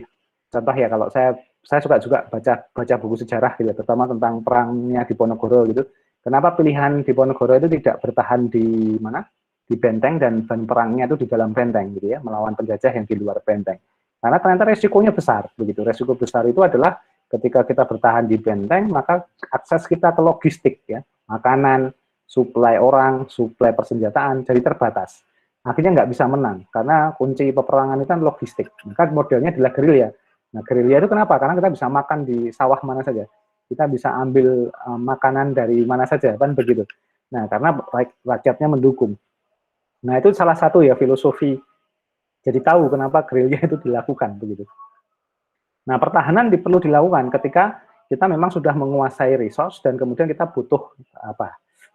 contoh ya, kalau saya suka juga baca buku sejarah gitu, terutama tentang perangnya Diponegoro gitu. Kenapa pilihan Diponegoro itu tidak bertahan di mana? Di benteng dan perangnya itu di dalam benteng gitu ya, melawan penjajah yang di luar benteng. Karena ternyata resikonya besar begitu. Resiko besar itu adalah ketika kita bertahan di benteng, maka akses kita ke logistik ya, makanan, suplai orang, suplai persenjataan jadi terbatas. Akhirnya nggak bisa menang karena kunci peperangan itu kan logistik. Maka modelnya adalah gerilya. Nah, gerilya itu kenapa? Karena kita bisa makan di sawah mana saja. Kita bisa ambil makanan dari mana saja, kan begitu. Nah, karena rakyatnya mendukung. Nah, itu salah satu ya filosofi. Jadi tahu kenapa gerilya itu dilakukan begitu. Nah, pertahanan perlu dilakukan ketika kita memang sudah menguasai resource dan kemudian kita butuh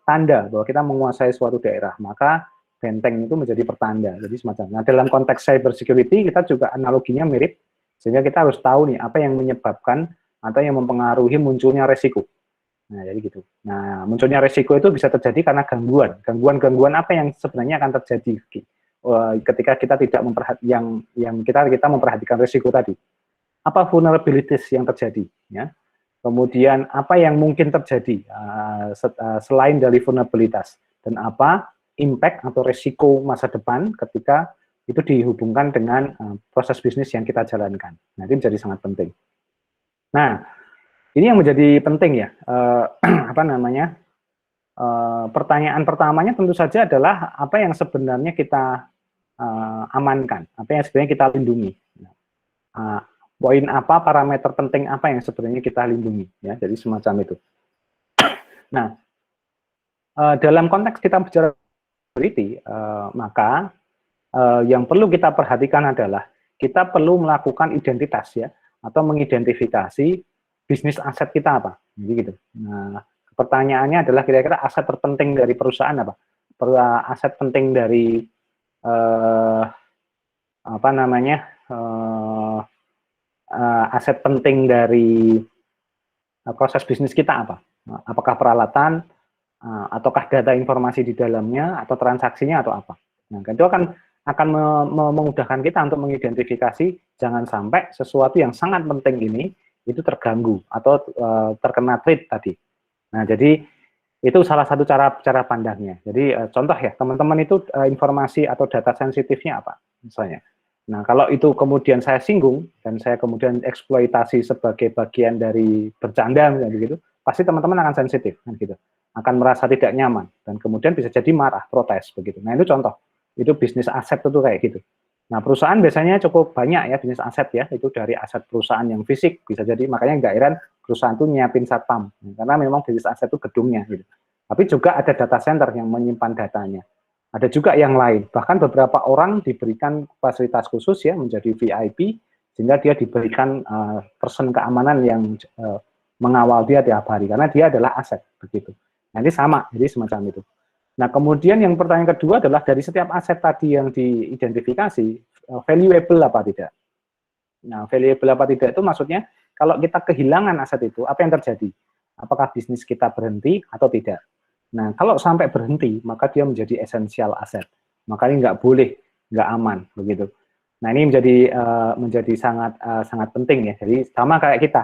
tanda bahwa kita menguasai suatu daerah. Maka benteng itu menjadi pertanda. Jadi semacam. Nah, dalam konteks cyber security kita juga analoginya mirip, sehingga kita harus tahu nih apa yang menyebabkan atau yang mempengaruhi munculnya resiko. Nah, jadi gitu. Nah, munculnya resiko itu bisa terjadi karena gangguan. Gangguan apa yang sebenarnya akan terjadi ketika kita tidak memperhatikan yang kita memperhatikan resiko tadi. Apa vulnerabilities yang terjadi, ya. Kemudian apa yang mungkin terjadi selain dari vulnerabilitas, dan apa impact atau resiko masa depan ketika itu dihubungkan dengan proses bisnis yang kita jalankan. Nah, itu menjadi sangat penting. Nah, ini yang menjadi penting ya, apa namanya, pertanyaan pertamanya tentu saja adalah apa yang sebenarnya kita amankan, apa yang sebenarnya kita lindungi. Poin apa, parameter penting apa yang sebenarnya kita lindungi, ya, jadi semacam itu. Nah, dalam konteks kita bicara security, maka yang perlu kita perhatikan adalah kita perlu melakukan identitas, ya, atau mengidentifikasi bisnis aset kita apa, jadi gitu. Nah, pertanyaannya adalah kira-kira aset terpenting dari perusahaan apa? Aset penting dari apa namanya? Aset penting dari proses bisnis kita apa? Apakah peralatan, ataukah data informasi di dalamnya, atau transaksinya, atau apa? Nah, itu akan memudahkan kita untuk mengidentifikasi jangan sampai sesuatu yang sangat penting ini itu terganggu atau terkena threat tadi. Nah, jadi itu salah satu cara pandangnya. Jadi contoh ya, teman-teman itu informasi atau data sensitifnya apa misalnya. Nah, kalau itu kemudian saya singgung dan saya kemudian eksploitasi sebagai bagian dari bercanda misalnya begitu, pasti teman-teman akan sensitif kan gitu. Akan merasa tidak nyaman dan kemudian bisa jadi marah, protes begitu. Nah, itu contoh. Itu bisnis aset itu kayak gitu. Nah, perusahaan biasanya cukup banyak ya bisnis aset ya, itu dari aset perusahaan yang fisik bisa jadi, makanya nggak heran perusahaan itu nyiapin satpam karena memang bisnis aset itu gedungnya gitu. Tapi juga ada data center yang menyimpan datanya. Ada juga yang lain, bahkan beberapa orang diberikan fasilitas khusus ya menjadi VIP sehingga dia diberikan person keamanan yang mengawal dia tiap hari karena dia adalah aset begitu. Nah, ini sama, jadi semacam itu. Nah, kemudian yang pertanyaan kedua adalah dari setiap aset tadi yang diidentifikasi, valuable apa tidak? Nah, valuable apa tidak itu maksudnya kalau kita kehilangan aset itu, apa yang terjadi? Apakah bisnis kita berhenti atau tidak? Nah, kalau sampai berhenti, maka dia menjadi esensial aset. Makanya nggak boleh, nggak aman, begitu. Nah, ini menjadi sangat penting ya. Jadi sama kayak kita,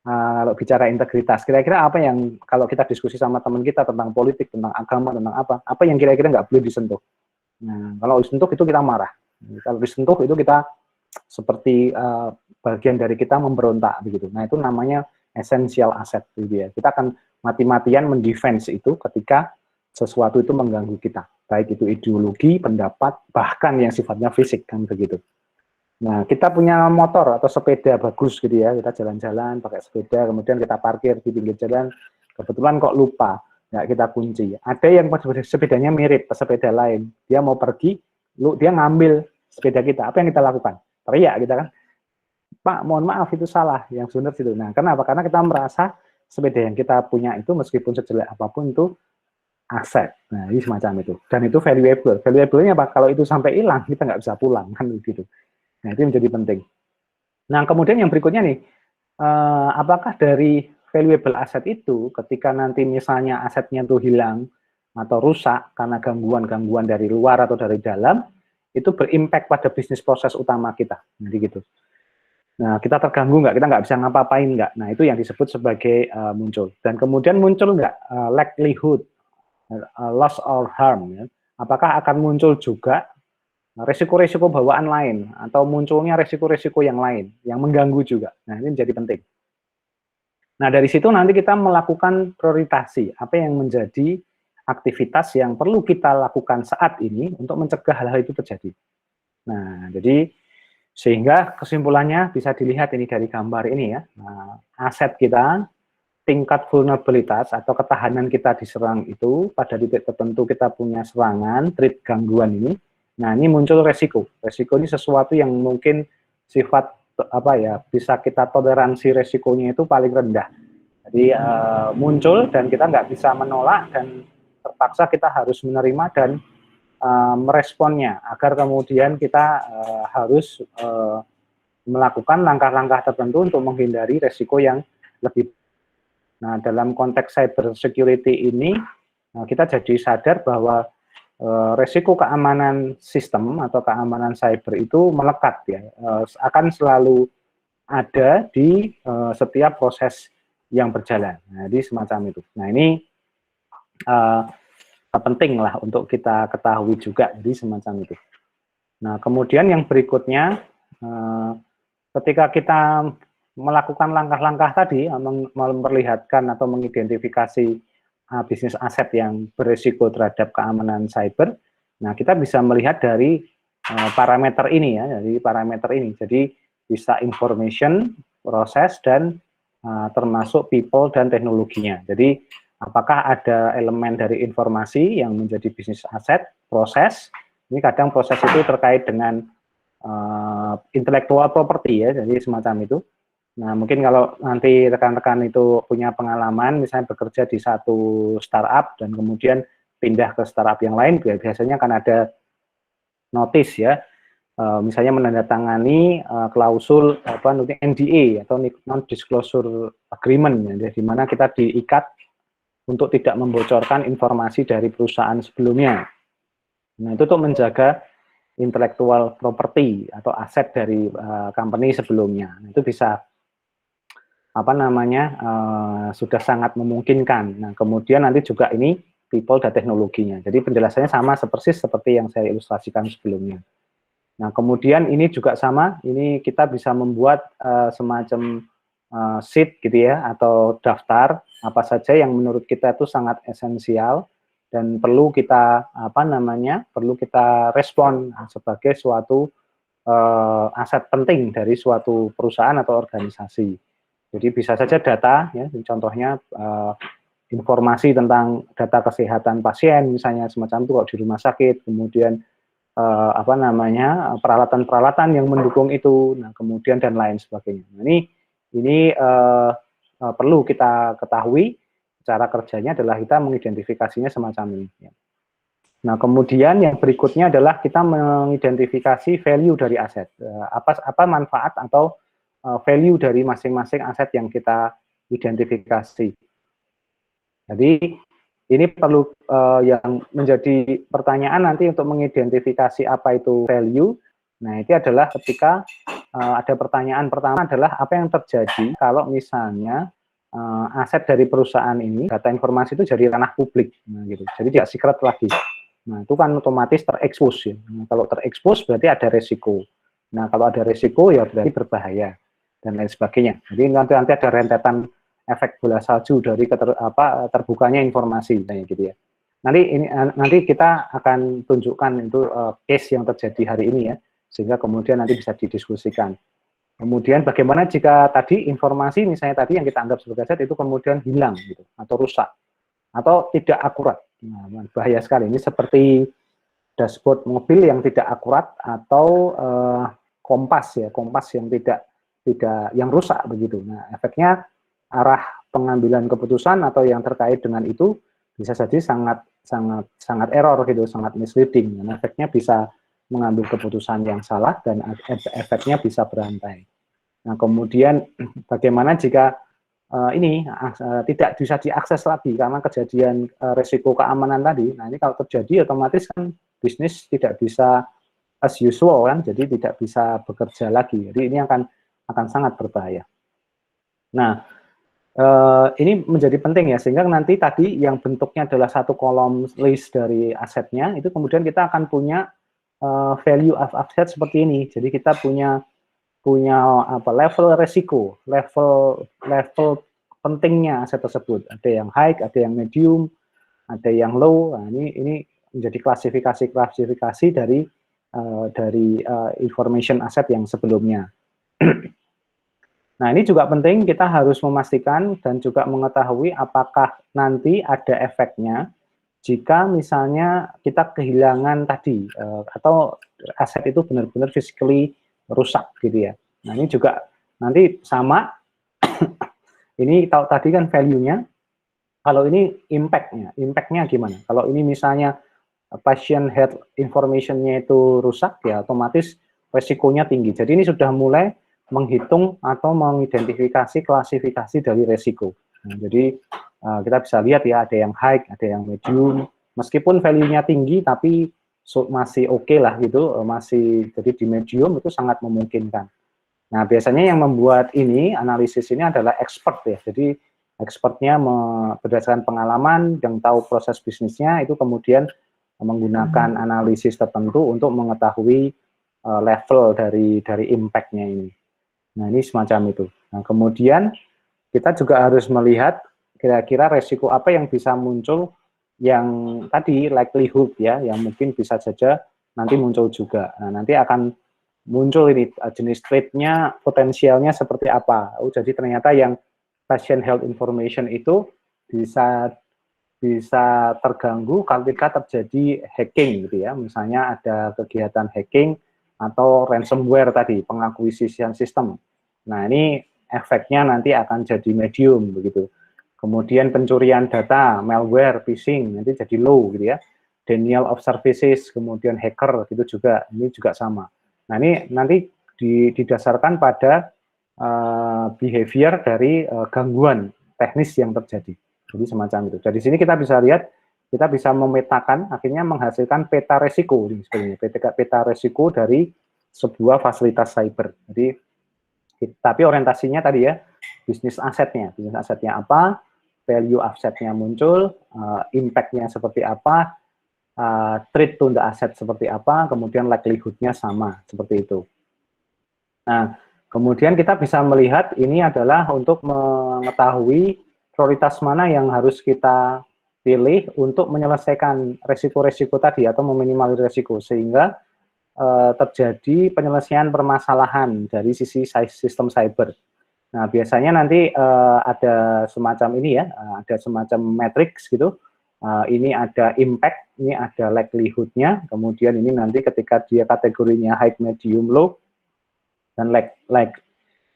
kalau bicara integritas, kira-kira apa yang kalau kita diskusi sama teman kita tentang politik, tentang agama, tentang apa yang kira-kira nggak boleh disentuh. Nah, kalau disentuh itu kita marah. Kalau disentuh itu kita seperti bagian dari kita memberontak begitu. Nah, itu namanya essential asset gitu ya. Kita akan mati-matian mendefense itu ketika sesuatu itu mengganggu kita, baik itu ideologi, pendapat, bahkan yang sifatnya fisik kan begitu. Nah, kita punya motor atau sepeda bagus gitu ya, kita jalan-jalan pakai sepeda, kemudian kita parkir di pinggir jalan, kebetulan kok lupa, nggak kita kunci. Ada yang sepedanya mirip sepeda lain, dia mau pergi, dia ngambil sepeda kita, apa yang kita lakukan? Teriak kita kan, Pak, mohon maaf itu salah, yang benar itu. Nah, kenapa? Karena kita merasa sepeda yang kita punya itu meskipun sejelek apapun itu aset. Nah, ini semacam itu. Dan itu valuable. Valuable-nya apa? Kalau itu sampai hilang, kita nggak bisa pulang kan begitu. Nah, itu menjadi penting. Nah, kemudian yang berikutnya nih, apakah dari valuable aset itu ketika nanti misalnya asetnya itu hilang atau rusak karena gangguan-gangguan dari luar atau dari dalam, itu berimpact pada bisnis proses utama kita. Jadi gitu. Nah, kita terganggu nggak? Kita nggak bisa ngapa-ngapain nggak? Nah, itu yang disebut sebagai muncul. Dan kemudian muncul nggak likelihood, loss or harm. Ya. Apakah akan muncul juga resiko-resiko bawaan lain, atau munculnya resiko-resiko yang lain, yang mengganggu juga. Nah, ini menjadi penting. Nah, dari situ nanti kita melakukan prioritasi, apa yang menjadi aktivitas yang perlu kita lakukan saat ini untuk mencegah hal-hal itu terjadi. Nah, jadi sehingga kesimpulannya bisa dilihat ini dari gambar ini ya. Nah, aset kita, tingkat vulnerabilitas atau ketahanan kita diserang itu, pada titik tertentu kita punya serangan, threat gangguan ini. Nah, ini muncul resiko. Resiko ini sesuatu yang mungkin sifat apa ya, bisa kita toleransi resikonya itu paling rendah. Jadi muncul dan kita nggak bisa menolak dan terpaksa kita harus menerima dan meresponnya agar kemudian kita harus melakukan langkah-langkah tertentu untuk menghindari resiko yang lebih Nah, dalam konteks cyber security ini, kita jadi sadar bahwa resiko keamanan sistem atau keamanan cyber itu melekat ya, akan selalu ada di setiap proses yang berjalan. Nah, jadi semacam itu. Nah, ini penting lah untuk kita ketahui juga, jadi semacam itu. Nah, kemudian yang berikutnya, ketika kita melakukan langkah-langkah tadi, memperlihatkan atau mengidentifikasi bisnis aset yang berisiko terhadap keamanan cyber, nah kita bisa melihat dari parameter ini ya, dari parameter ini. Jadi bisa information, proses, dan termasuk people dan teknologinya. Jadi apakah ada elemen dari informasi yang menjadi bisnis aset, proses. Ini kadang proses itu terkait dengan intellectual property ya, jadi semacam itu. Nah, mungkin kalau nanti rekan-rekan itu punya pengalaman, misalnya bekerja di satu startup dan kemudian pindah ke startup yang lain, biasanya kan ada notice ya, misalnya menandatangani klausul NDA atau non-disclosure agreement, ya, di mana kita diikat untuk tidak membocorkan informasi dari perusahaan sebelumnya. Nah, itu untuk menjaga intellectual property atau aset dari company sebelumnya. Nah, itu bisa sudah sangat memungkinkan. Nah, kemudian nanti juga ini people dan teknologinya. Jadi penjelasannya sama persis seperti yang saya ilustrasikan sebelumnya. Nah, kemudian ini juga sama, ini kita bisa membuat semacam sheet gitu ya, atau daftar apa saja yang menurut kita itu sangat esensial dan perlu kita perlu kita respon sebagai suatu aset penting dari suatu perusahaan atau organisasi. Jadi bisa saja data, ya, contohnya informasi tentang data kesehatan pasien, misalnya semacam itu kalau di rumah sakit, kemudian peralatan-peralatan yang mendukung itu, nah kemudian dan lain sebagainya. Nah, ini perlu kita ketahui, cara kerjanya adalah kita mengidentifikasinya semacam ini. Ya. Nah, kemudian yang berikutnya adalah kita mengidentifikasi value dari aset, apa manfaat atau value dari masing-masing aset yang kita identifikasi. Jadi ini perlu yang menjadi pertanyaan nanti untuk mengidentifikasi apa itu value. Nah, itu adalah ketika ada pertanyaan pertama adalah apa yang terjadi kalau misalnya aset dari perusahaan ini, data informasi itu jadi ranah publik, nah, gitu. Jadi tidak secret lagi. Nah, itu kan otomatis terekspos ya. Nah, kalau terekspos berarti ada resiko. Nah, kalau ada resiko ya berarti berbahaya dan lain sebagainya. Jadi nanti ada rentetan efek bola salju dari terbukanya informasi kayak gitu ya. Nanti kita akan tunjukkan itu case yang terjadi hari ini ya, sehingga kemudian nanti bisa didiskusikan. Kemudian bagaimana jika tadi informasi misalnya tadi yang kita anggap sebagai aset itu kemudian hilang gitu atau rusak atau tidak akurat. Nah, bahaya sekali. Ini seperti dashboard mobil yang tidak akurat atau kompas yang tidak yang rusak begitu. Nah, efeknya arah pengambilan keputusan atau yang terkait dengan itu bisa jadi sangat error gitu, sangat misleading. Dan efeknya bisa mengambil keputusan yang salah dan efeknya bisa berantai. Nah, kemudian bagaimana jika ini tidak bisa diakses lagi karena kejadian resiko keamanan tadi. Nah, ini kalau terjadi otomatis kan bisnis tidak bisa as usual kan, jadi tidak bisa bekerja lagi. Jadi ini akan sangat berbahaya. Nah, ini menjadi penting ya, sehingga nanti tadi yang bentuknya adalah satu kolom list dari asetnya, itu kemudian kita akan punya value of asset seperti ini. Jadi kita punya level resiko, level pentingnya aset tersebut. Ada yang high, ada yang medium, ada yang low. Nah, ini menjadi klasifikasi dari information aset yang sebelumnya. Nah, ini juga penting, kita harus memastikan dan juga mengetahui apakah nanti ada efeknya jika misalnya kita kehilangan tadi atau aset itu benar-benar physically rusak gitu ya. Nah, ini juga nanti sama. Ini kalau tadi kan value-nya, kalau ini impact-nya gimana? Kalau ini misalnya patient health information-nya itu rusak, ya otomatis resikonya tinggi. Jadi ini sudah mulai menghitung atau mengidentifikasi klasifikasi dari resiko. Nah, jadi kita bisa lihat ya, ada yang high, ada yang medium. Meskipun value-nya tinggi, tapi masih oke lah gitu, masih jadi di medium itu sangat memungkinkan. Nah, biasanya yang membuat ini, analisis ini adalah expert ya. Jadi expertnya berdasarkan pengalaman yang tahu proses bisnisnya, itu kemudian menggunakan analisis tertentu untuk mengetahui level dari impact-nya ini. Nah, ini semacam itu. Nah, kemudian kita juga harus melihat kira-kira resiko apa yang bisa muncul yang tadi likelihood ya, yang mungkin bisa saja nanti muncul juga. Nah, nanti akan muncul ini jenis trade-nya, potensialnya seperti apa. Oh, jadi ternyata yang patient health information itu bisa terganggu ketika terjadi hacking gitu ya. Misalnya ada kegiatan hacking atau ransomware tadi, pengakuisisian sistem. Nah, ini efeknya nanti akan jadi medium begitu. Kemudian pencurian data, malware, phishing nanti jadi low gitu ya. Denial of services, kemudian hacker gitu juga, ini juga sama. Nah, ini nanti didasarkan pada behavior dari gangguan teknis yang terjadi. Jadi semacam itu. Jadi sini kita bisa lihat, kita bisa memetakan, akhirnya menghasilkan peta resiko, sebenarnya peta resiko dari sebuah fasilitas cyber. Jadi, tapi orientasinya tadi ya, bisnis asetnya apa, value asetnya muncul, impact-nya seperti apa, trade to the asset seperti apa, kemudian likelihood-nya sama, seperti itu. Nah, kemudian kita bisa melihat ini adalah untuk mengetahui prioritas mana yang harus kita pilih untuk menyelesaikan resiko-resiko tadi atau meminimalisir resiko, sehingga terjadi penyelesaian permasalahan dari sisi sistem cyber. Nah, biasanya nanti ada semacam ini ya, ada semacam matrix gitu. Ini ada impact, ini ada likelihood-nya, kemudian ini nanti ketika dia kategorinya high, medium, low, dan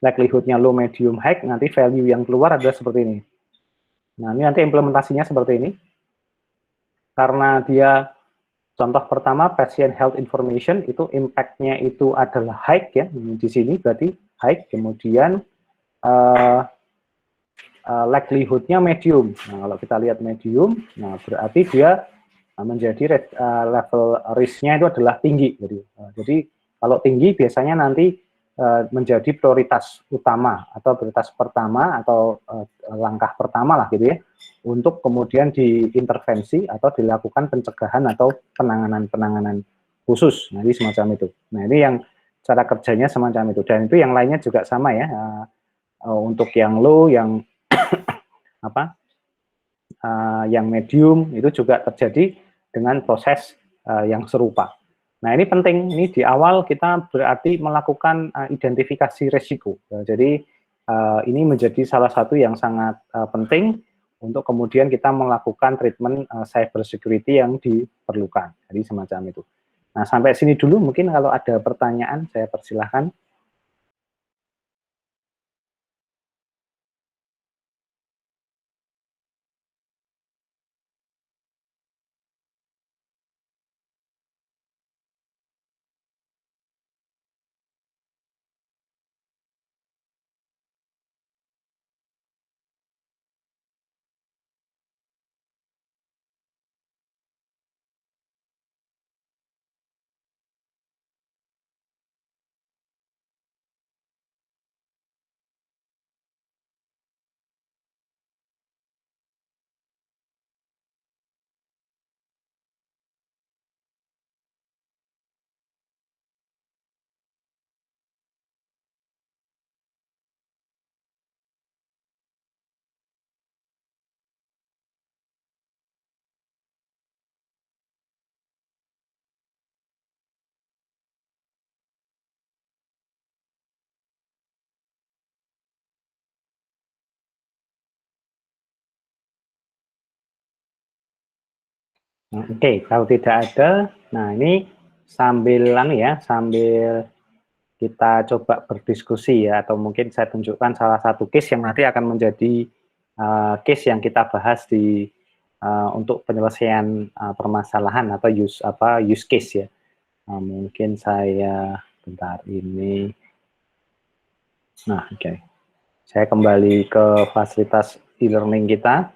likelihood-nya low, medium, high, nanti value yang keluar adalah seperti ini. Nah, ini nanti implementasinya seperti ini. Karena dia, contoh pertama, patient health information, itu impact-nya itu adalah high ya, di sini berarti high, kemudian likelihood-nya medium. Nah, kalau kita lihat medium, nah berarti dia menjadi level risk-nya itu adalah tinggi. Jadi kalau tinggi biasanya nanti menjadi prioritas utama atau prioritas pertama atau langkah pertama lah gitu ya, untuk kemudian diintervensi atau dilakukan pencegahan atau penanganan khusus. Nah, ini semacam itu. Nah, ini yang cara kerjanya semacam itu. Dan itu yang lainnya juga sama ya. Untuk yang low, yang yang medium itu juga terjadi dengan proses yang serupa. Nah, ini penting, ini di awal kita berarti melakukan identifikasi resiko. Jadi ini menjadi salah satu yang sangat penting untuk kemudian kita melakukan treatment cyber security yang diperlukan. Jadi semacam itu. Nah, sampai sini dulu, mungkin kalau ada pertanyaan saya persilahkan. Oke, kalau tidak ada, nah ini sambil kita coba berdiskusi ya, atau mungkin saya tunjukkan salah satu case yang nanti akan menjadi case yang kita bahas untuk penyelesaian permasalahan atau use case ya. Mungkin saya bentar ini. Nah, oke. Saya kembali ke fasilitas e-learning kita.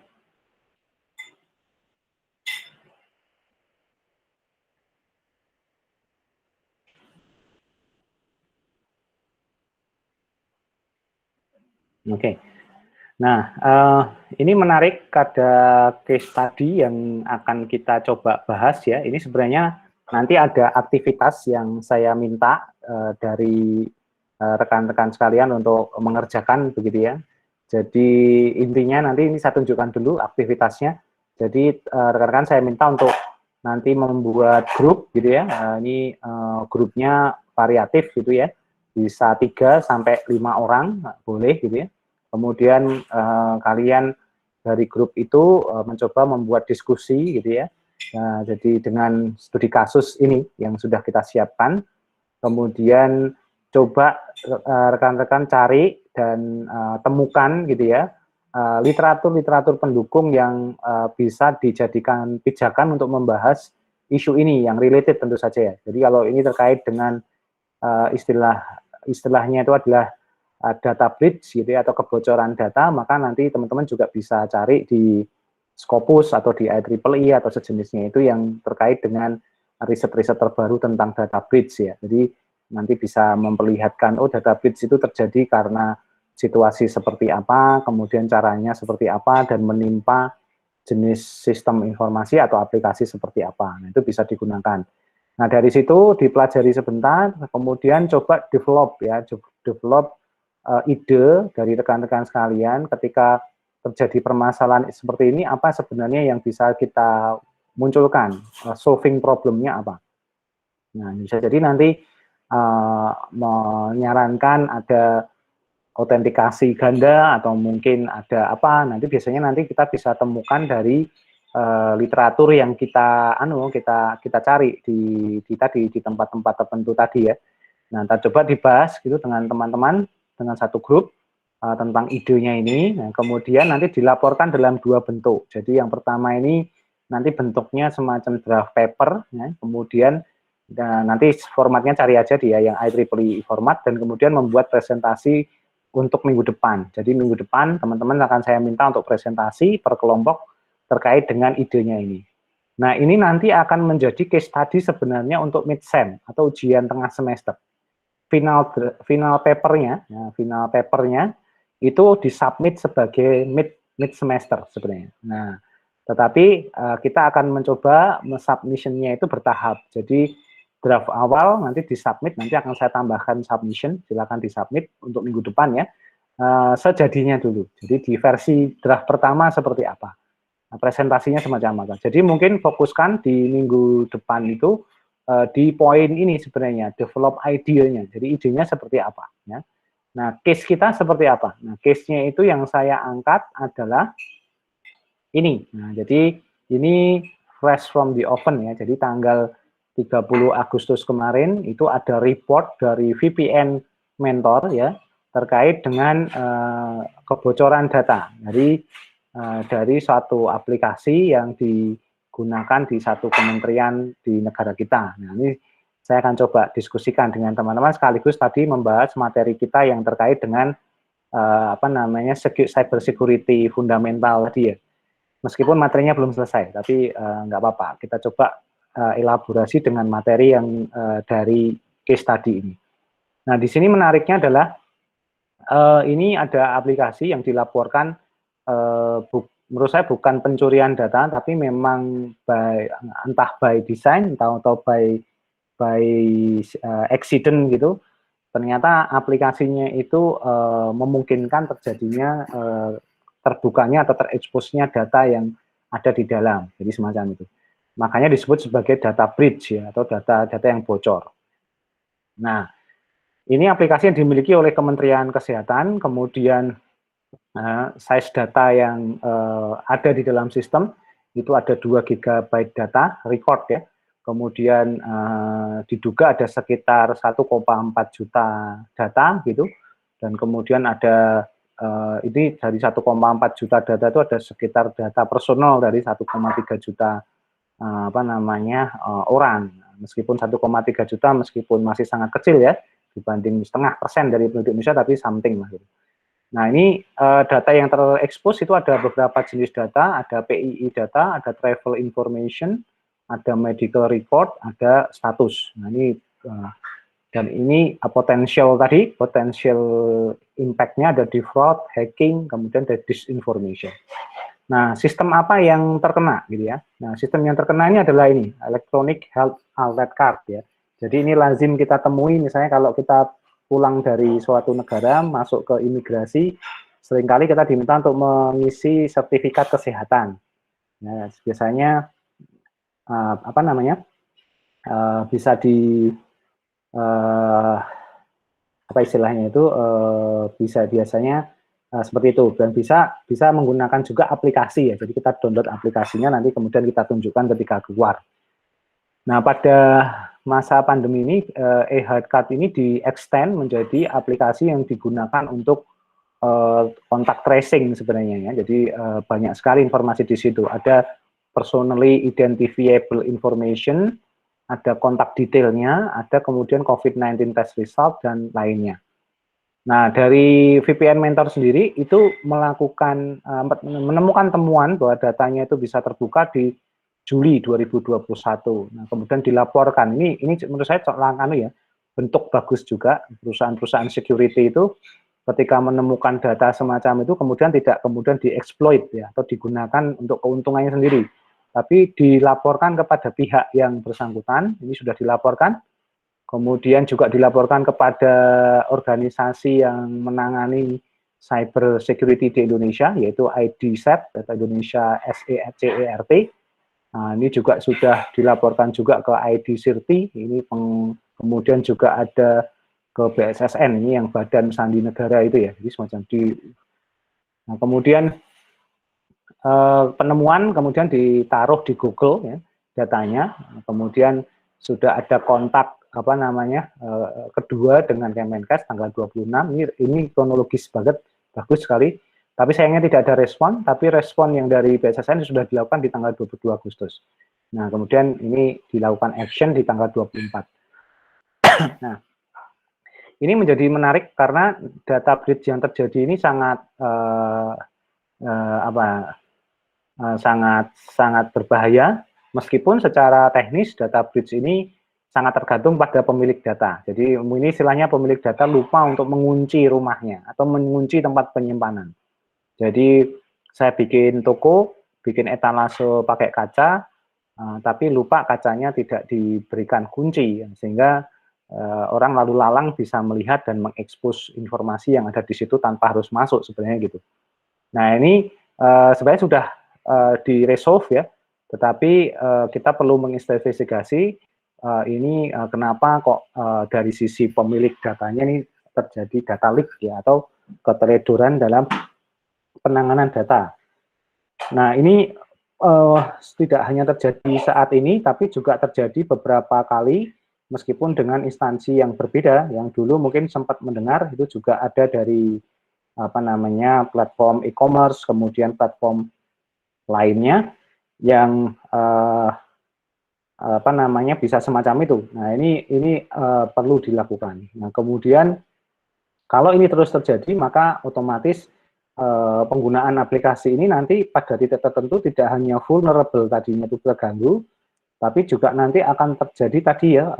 Oke. Nah, ini menarik, ada case study yang akan kita coba bahas ya. Ini sebenarnya nanti ada aktivitas yang saya minta dari rekan-rekan sekalian untuk mengerjakan begitu ya. Jadi intinya nanti ini saya tunjukkan dulu aktivitasnya. Jadi rekan-rekan saya minta untuk nanti membuat grup gitu ya. Ini grupnya variatif gitu ya. Bisa 3 sampai 5 orang boleh gitu ya. Kemudian kalian dari grup itu mencoba membuat diskusi gitu ya. Nah, jadi dengan studi kasus ini yang sudah kita siapkan, kemudian coba rekan-rekan cari dan temukan gitu ya literatur-literatur pendukung yang bisa dijadikan pijakan untuk membahas isu ini yang related tentu saja ya. Jadi kalau ini terkait dengan istilahnya itu adalah data breach gitu ya, atau kebocoran data, maka nanti teman-teman juga bisa cari di Scopus atau di IEEE atau sejenisnya itu yang terkait dengan riset-riset terbaru tentang data breach ya. Jadi nanti bisa memperlihatkan, oh data breach itu terjadi karena situasi seperti apa, kemudian caranya seperti apa, dan menimpa jenis sistem informasi atau aplikasi seperti apa. Nah, itu bisa digunakan. Nah, dari situ dipelajari sebentar, kemudian coba develop ya, develop ide dari rekan-rekan sekalian ketika terjadi permasalahan seperti ini, apa sebenarnya yang bisa kita munculkan, solving problemnya apa. Nah, bisa jadi nanti menyarankan ada autentikasi ganda atau mungkin ada apa, nanti biasanya nanti kita bisa temukan dari literatur yang kita cari di tempat-tempat tertentu tadi ya. Nah, kita coba dibahas gitu dengan teman-teman dengan satu grup tentang idenya ini. Nah, kemudian nanti dilaporkan dalam 2 bentuk. Jadi yang pertama ini nanti bentuknya semacam draft paper ya. Kemudian nanti formatnya cari aja dia yang IEEE format, dan kemudian membuat presentasi untuk minggu depan. Jadi minggu depan teman-teman akan saya minta untuk presentasi per kelompok terkait dengan idenya ini. Nah, ini nanti akan menjadi case study sebenarnya untuk mid-sem atau ujian tengah semester. Final papernya, ya, final papernya itu disubmit sebagai mid semester sebenarnya. Nah, tetapi kita akan mencoba submission-nya itu bertahap. Jadi draft awal nanti disubmit, nanti akan saya tambahkan submission, silakan disubmit untuk minggu depan ya. Sejadinya dulu. Jadi di versi draft pertama seperti apa? Nah, presentasinya semacam apa? Jadi mungkin fokuskan di minggu depan itu di poin ini sebenarnya, develop idenya. Jadi idenya seperti apa ya. Nah, case kita seperti apa? Nah, case-nya itu yang saya angkat adalah ini. Nah, jadi ini fresh from the oven ya. Jadi tanggal 30 Agustus kemarin itu ada report dari VPN Mentor ya terkait dengan kebocoran data dari suatu aplikasi yang digunakan di satu kementerian di negara kita. Nah, ini saya akan coba diskusikan dengan teman-teman sekaligus tadi membahas materi kita yang terkait dengan cyber security fundamental tadi ya. Meskipun materinya belum selesai, tapi nggak apa-apa. Kita coba elaborasi dengan materi yang dari case study ini. Nah, di sini menariknya adalah ini ada aplikasi yang dilaporkan menurut saya bukan pencurian data, tapi memang entah by design atau by accident gitu. Ternyata aplikasinya itu memungkinkan terjadinya terbukanya atau tereksposnya data yang ada di dalam, jadi semacam itu. Makanya disebut sebagai data breach ya, atau data yang bocor. Nah, ini aplikasi yang dimiliki oleh Kementerian Kesehatan, kemudian size data yang ada di dalam sistem itu ada 2 GB data record ya. Kemudian diduga ada sekitar 1,4 juta data gitu, dan kemudian ada ini dari 1,4 juta data itu ada sekitar data personal dari 1,3 juta orang. Meskipun 1,3 juta meskipun masih sangat kecil ya dibanding 0,5% dari penduduk Indonesia, tapi something lah gitu. Nah, ini data yang terekspos itu ada beberapa jenis data, ada PII data, ada travel information, ada medical report, ada status. Nah, ini dan ini potensial tadi, potensial impact-nya ada di fraud, hacking, kemudian ada disinformation. Nah, sistem apa yang terkena gitu ya? Nah, sistem yang terkena ini adalah ini, Electronic Health Alert Card ya. Jadi ini lazim kita temui misalnya kalau kita pulang dari suatu negara, masuk ke imigrasi, seringkali kita diminta untuk mengisi sertifikat kesehatan. Nah, biasanya apa namanya? Bisa di apa istilahnya itu bisa biasanya seperti itu, dan bisa menggunakan juga aplikasi ya. Jadi kita download aplikasinya, nanti kemudian kita tunjukkan ketika keluar. Nah, pada masa pandemi ini e-health card ini di-extend menjadi aplikasi yang digunakan untuk kontak tracing sebenarnya ya. Jadi banyak sekali informasi di situ. Ada personally identifiable information, ada kontak detailnya, ada kemudian COVID-19 test result, dan lainnya. Nah, dari VPN Mentor sendiri itu melakukan menemukan temuan bahwa datanya itu bisa terbuka di Juli 2021. Nah, kemudian dilaporkan. Ini menurut saya ya, bentuk bagus juga perusahaan-perusahaan security itu ketika menemukan data semacam itu kemudian tidak kemudian dieksploit ya atau digunakan untuk keuntungannya sendiri, tapi dilaporkan kepada pihak yang bersangkutan. Ini sudah dilaporkan. Kemudian juga dilaporkan kepada organisasi yang menangani cyber security di Indonesia, yaitu IDCERT, Data Indonesia SECERT. Nah, ini juga sudah dilaporkan juga ke ID-CIRTI, ini kemudian juga ada ke BSSN, ini yang Badan Sandi Negara itu ya, jadi semacam di. Nah, kemudian penemuan kemudian ditaruh di Google ya, datanya, kemudian sudah ada kontak apa namanya kedua dengan Kemenkes tanggal 26. Ini kronologis banget, bagus sekali. Tapi sayangnya tidak ada respon, tapi respon yang dari BSSN sudah dilakukan di tanggal 22 Agustus. Nah, kemudian ini dilakukan action di tanggal 24. Nah, ini menjadi menarik karena data breach yang terjadi ini sangat sangat berbahaya, meskipun secara teknis data breach ini sangat tergantung pada pemilik data. Jadi ini istilahnya pemilik data lupa untuk mengunci rumahnya atau mengunci tempat penyimpanan. Jadi saya bikin toko, bikin etalase pakai kaca, tapi lupa kacanya tidak diberikan kunci, sehingga orang lalu lalang bisa melihat dan mengekspos informasi yang ada di situ tanpa harus masuk sebenarnya gitu. Nah, ini sebenarnya sudah di-resolve ya, tetapi kita perlu menginvestigasi ini kenapa kok dari sisi pemilik datanya ini terjadi data leak ya, atau keteledoran dalam penanganan data. Nah, ini tidak hanya terjadi saat ini, tapi juga terjadi beberapa kali, meskipun dengan instansi yang berbeda. Yang dulu mungkin sempat mendengar itu juga ada dari apa namanya platform e-commerce, kemudian platform lainnya yang apa namanya bisa semacam itu. Nah, ini perlu dilakukan. Nah, kemudian kalau ini terus terjadi, maka otomatis penggunaan aplikasi ini nanti pada titik tertentu tidak hanya vulnerable tadinya itu terganggu, tapi juga nanti akan terjadi tadi ya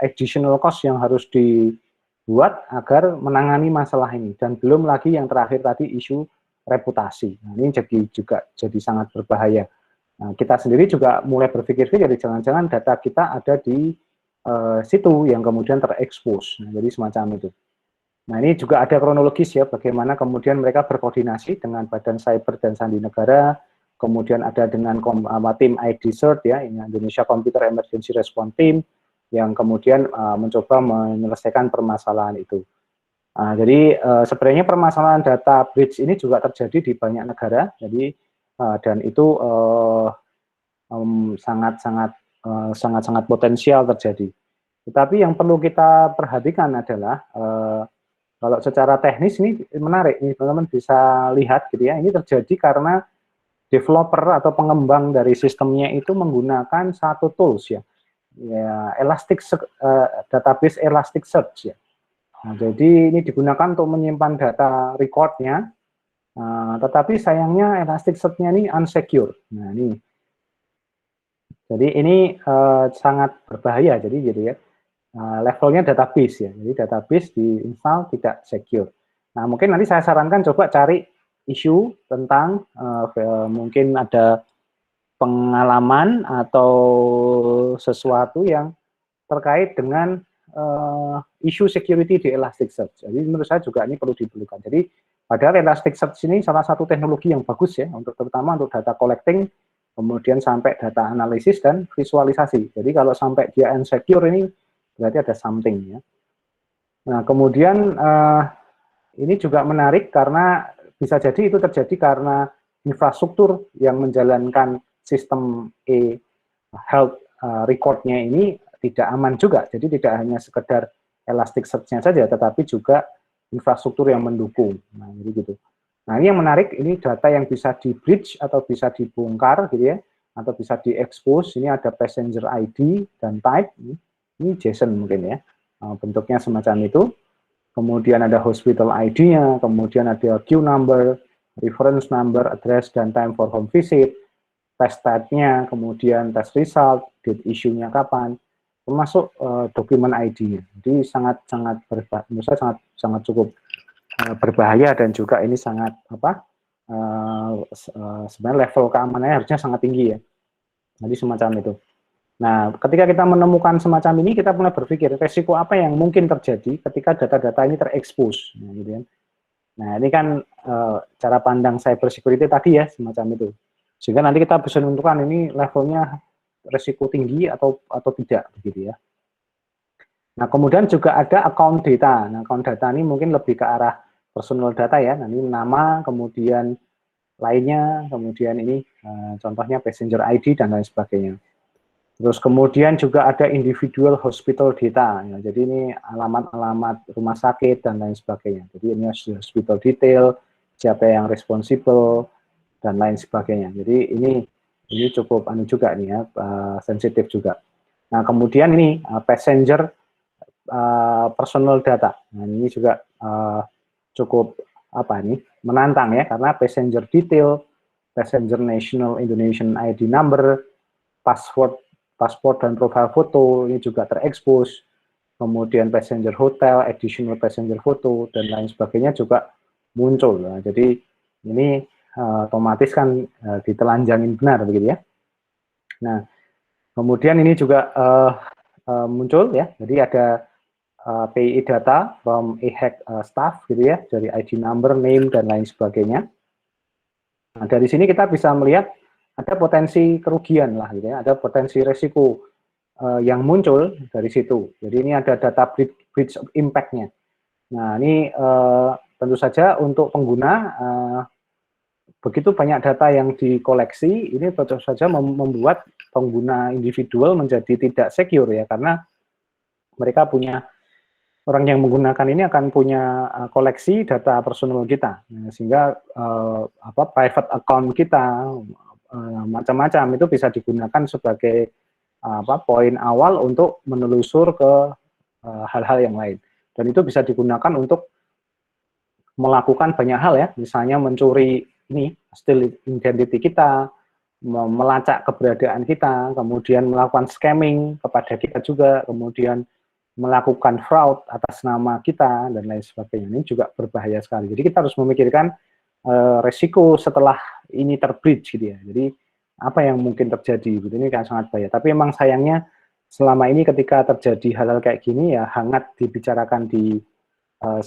additional cost yang harus dibuat agar menangani masalah ini. Dan belum lagi yang terakhir tadi isu reputasi. Nah, ini juga jadi sangat berbahaya. Nah, kita sendiri juga mulai berpikir-pikir, jangan-jangan data kita ada di situ yang kemudian terekspos. Nah, jadi semacam itu. Nah, ini juga ada kronologis ya, bagaimana kemudian mereka berkoordinasi dengan Badan Cyber dan Sandi Negara, kemudian ada dengan tim ID-CERT ya, Indonesia Computer Emergency Response Team, yang kemudian mencoba menyelesaikan permasalahan itu. Jadi sebenarnya permasalahan data breach ini juga terjadi di banyak negara, jadi dan itu sangat potensial terjadi. Tetapi yang perlu kita perhatikan adalah kalau secara teknis ini menarik, nih teman-teman bisa lihat gitu ya, ini terjadi karena developer atau pengembang dari sistemnya itu menggunakan satu tools ya, Database Elasticsearch ya. Nah, jadi ini digunakan untuk menyimpan data recordnya, tetapi sayangnya Elasticsearch-nya ini unsecure. Nah, ini. Jadi ini sangat berbahaya, jadi gitu ya. Levelnya database ya, jadi database diinstal tidak secure. Nah, mungkin nanti saya sarankan coba cari isu tentang mungkin ada pengalaman atau sesuatu yang terkait dengan isu security di Elasticsearch. Jadi menurut saya juga ini perlu diperlukan. Jadi padahal Elasticsearch ini salah satu teknologi yang bagus ya, untuk terutama untuk data collecting, kemudian sampai data analisis dan visualisasi. Jadi kalau sampai dia insecure ini berarti ada something ya. Nah kemudian ini juga menarik karena bisa jadi itu terjadi karena infrastruktur yang menjalankan sistem health record-nya ini tidak aman juga. Jadi tidak hanya sekedar Elasticsearch-nya saja, tetapi juga infrastruktur yang mendukung. Nah, jadi gitu. Nah, ini yang menarik, ini data yang bisa di-breach atau bisa dibongkar gitu ya, atau bisa di-expose. Ini ada passenger ID dan type. Ini JSON mungkin ya, bentuknya semacam itu. Kemudian ada hospital ID-nya, kemudian ada queue number, reference number, address, dan time for home visit, test type-nya, kemudian test result, date issue-nya kapan, termasuk dokumen ID-nya. Jadi sangat menurut saya sangat cukup berbahaya dan juga ini sangat sebenarnya level keamanannya harusnya sangat tinggi ya. Jadi semacam itu. Nah, ketika kita menemukan semacam ini, kita mulai berpikir resiko apa yang mungkin terjadi ketika data-data ini terekspos. Nah, gitu kan. Nah, ini kan cara pandang cyber security tadi ya, semacam itu. Sehingga nanti kita bisa menentukan ini levelnya resiko tinggi atau tidak, begitu ya. Nah, kemudian juga ada account data. Nah, account data ini mungkin lebih ke arah personal data ya. Nah, ini nama, kemudian lainnya, kemudian ini contohnya passenger ID dan lain sebagainya. Terus kemudian juga ada individual hospital data. Ya, jadi ini alamat-alamat rumah sakit dan lain sebagainya. Jadi ini hospital detail, siapa yang responsible dan lain sebagainya. Jadi ini cukup juga nih ya, sensitif juga. Nah, kemudian ini passenger personal data. Nah, ini juga cukup menantang ya, karena passenger detail, passenger national Indonesian ID number, pasport dan profile foto ini juga terekspos, kemudian passenger hotel, additional passenger foto dan lain sebagainya juga muncul. Nah, jadi ini otomatis kan ditelanjangin benar begitu ya. Nah, kemudian ini juga muncul ya. Jadi ada PI data from e-hack staff gitu ya, dari ID number, name dan lain sebagainya. Nah, dari sini kita bisa melihat ada potensi kerugian lah gitu ya, ada potensi resiko yang muncul dari situ. Jadi ini ada data breach of impact-nya. Nah, ini tentu saja untuk pengguna begitu banyak data yang dikoleksi, ini tentu saja membuat pengguna individual menjadi tidak secure ya, karena mereka punya, orang yang menggunakan ini akan punya koleksi data personal kita, sehingga private account kita macam-macam itu bisa digunakan sebagai poin awal untuk menelusur ke hal-hal yang lain. Dan itu bisa digunakan untuk melakukan banyak hal ya, misalnya mencuri ini steal identity kita, melacak keberadaan kita, kemudian melakukan scamming kepada kita juga, kemudian melakukan fraud atas nama kita dan lain sebagainya. Ini juga berbahaya sekali. Jadi kita harus memikirkan resiko setelah ini terbreach gitu ya. Jadi apa yang mungkin terjadi gitu, ini kan sangat bahaya. Tapi memang sayangnya selama ini ketika terjadi hal-hal kayak gini ya hangat dibicarakan di 1-3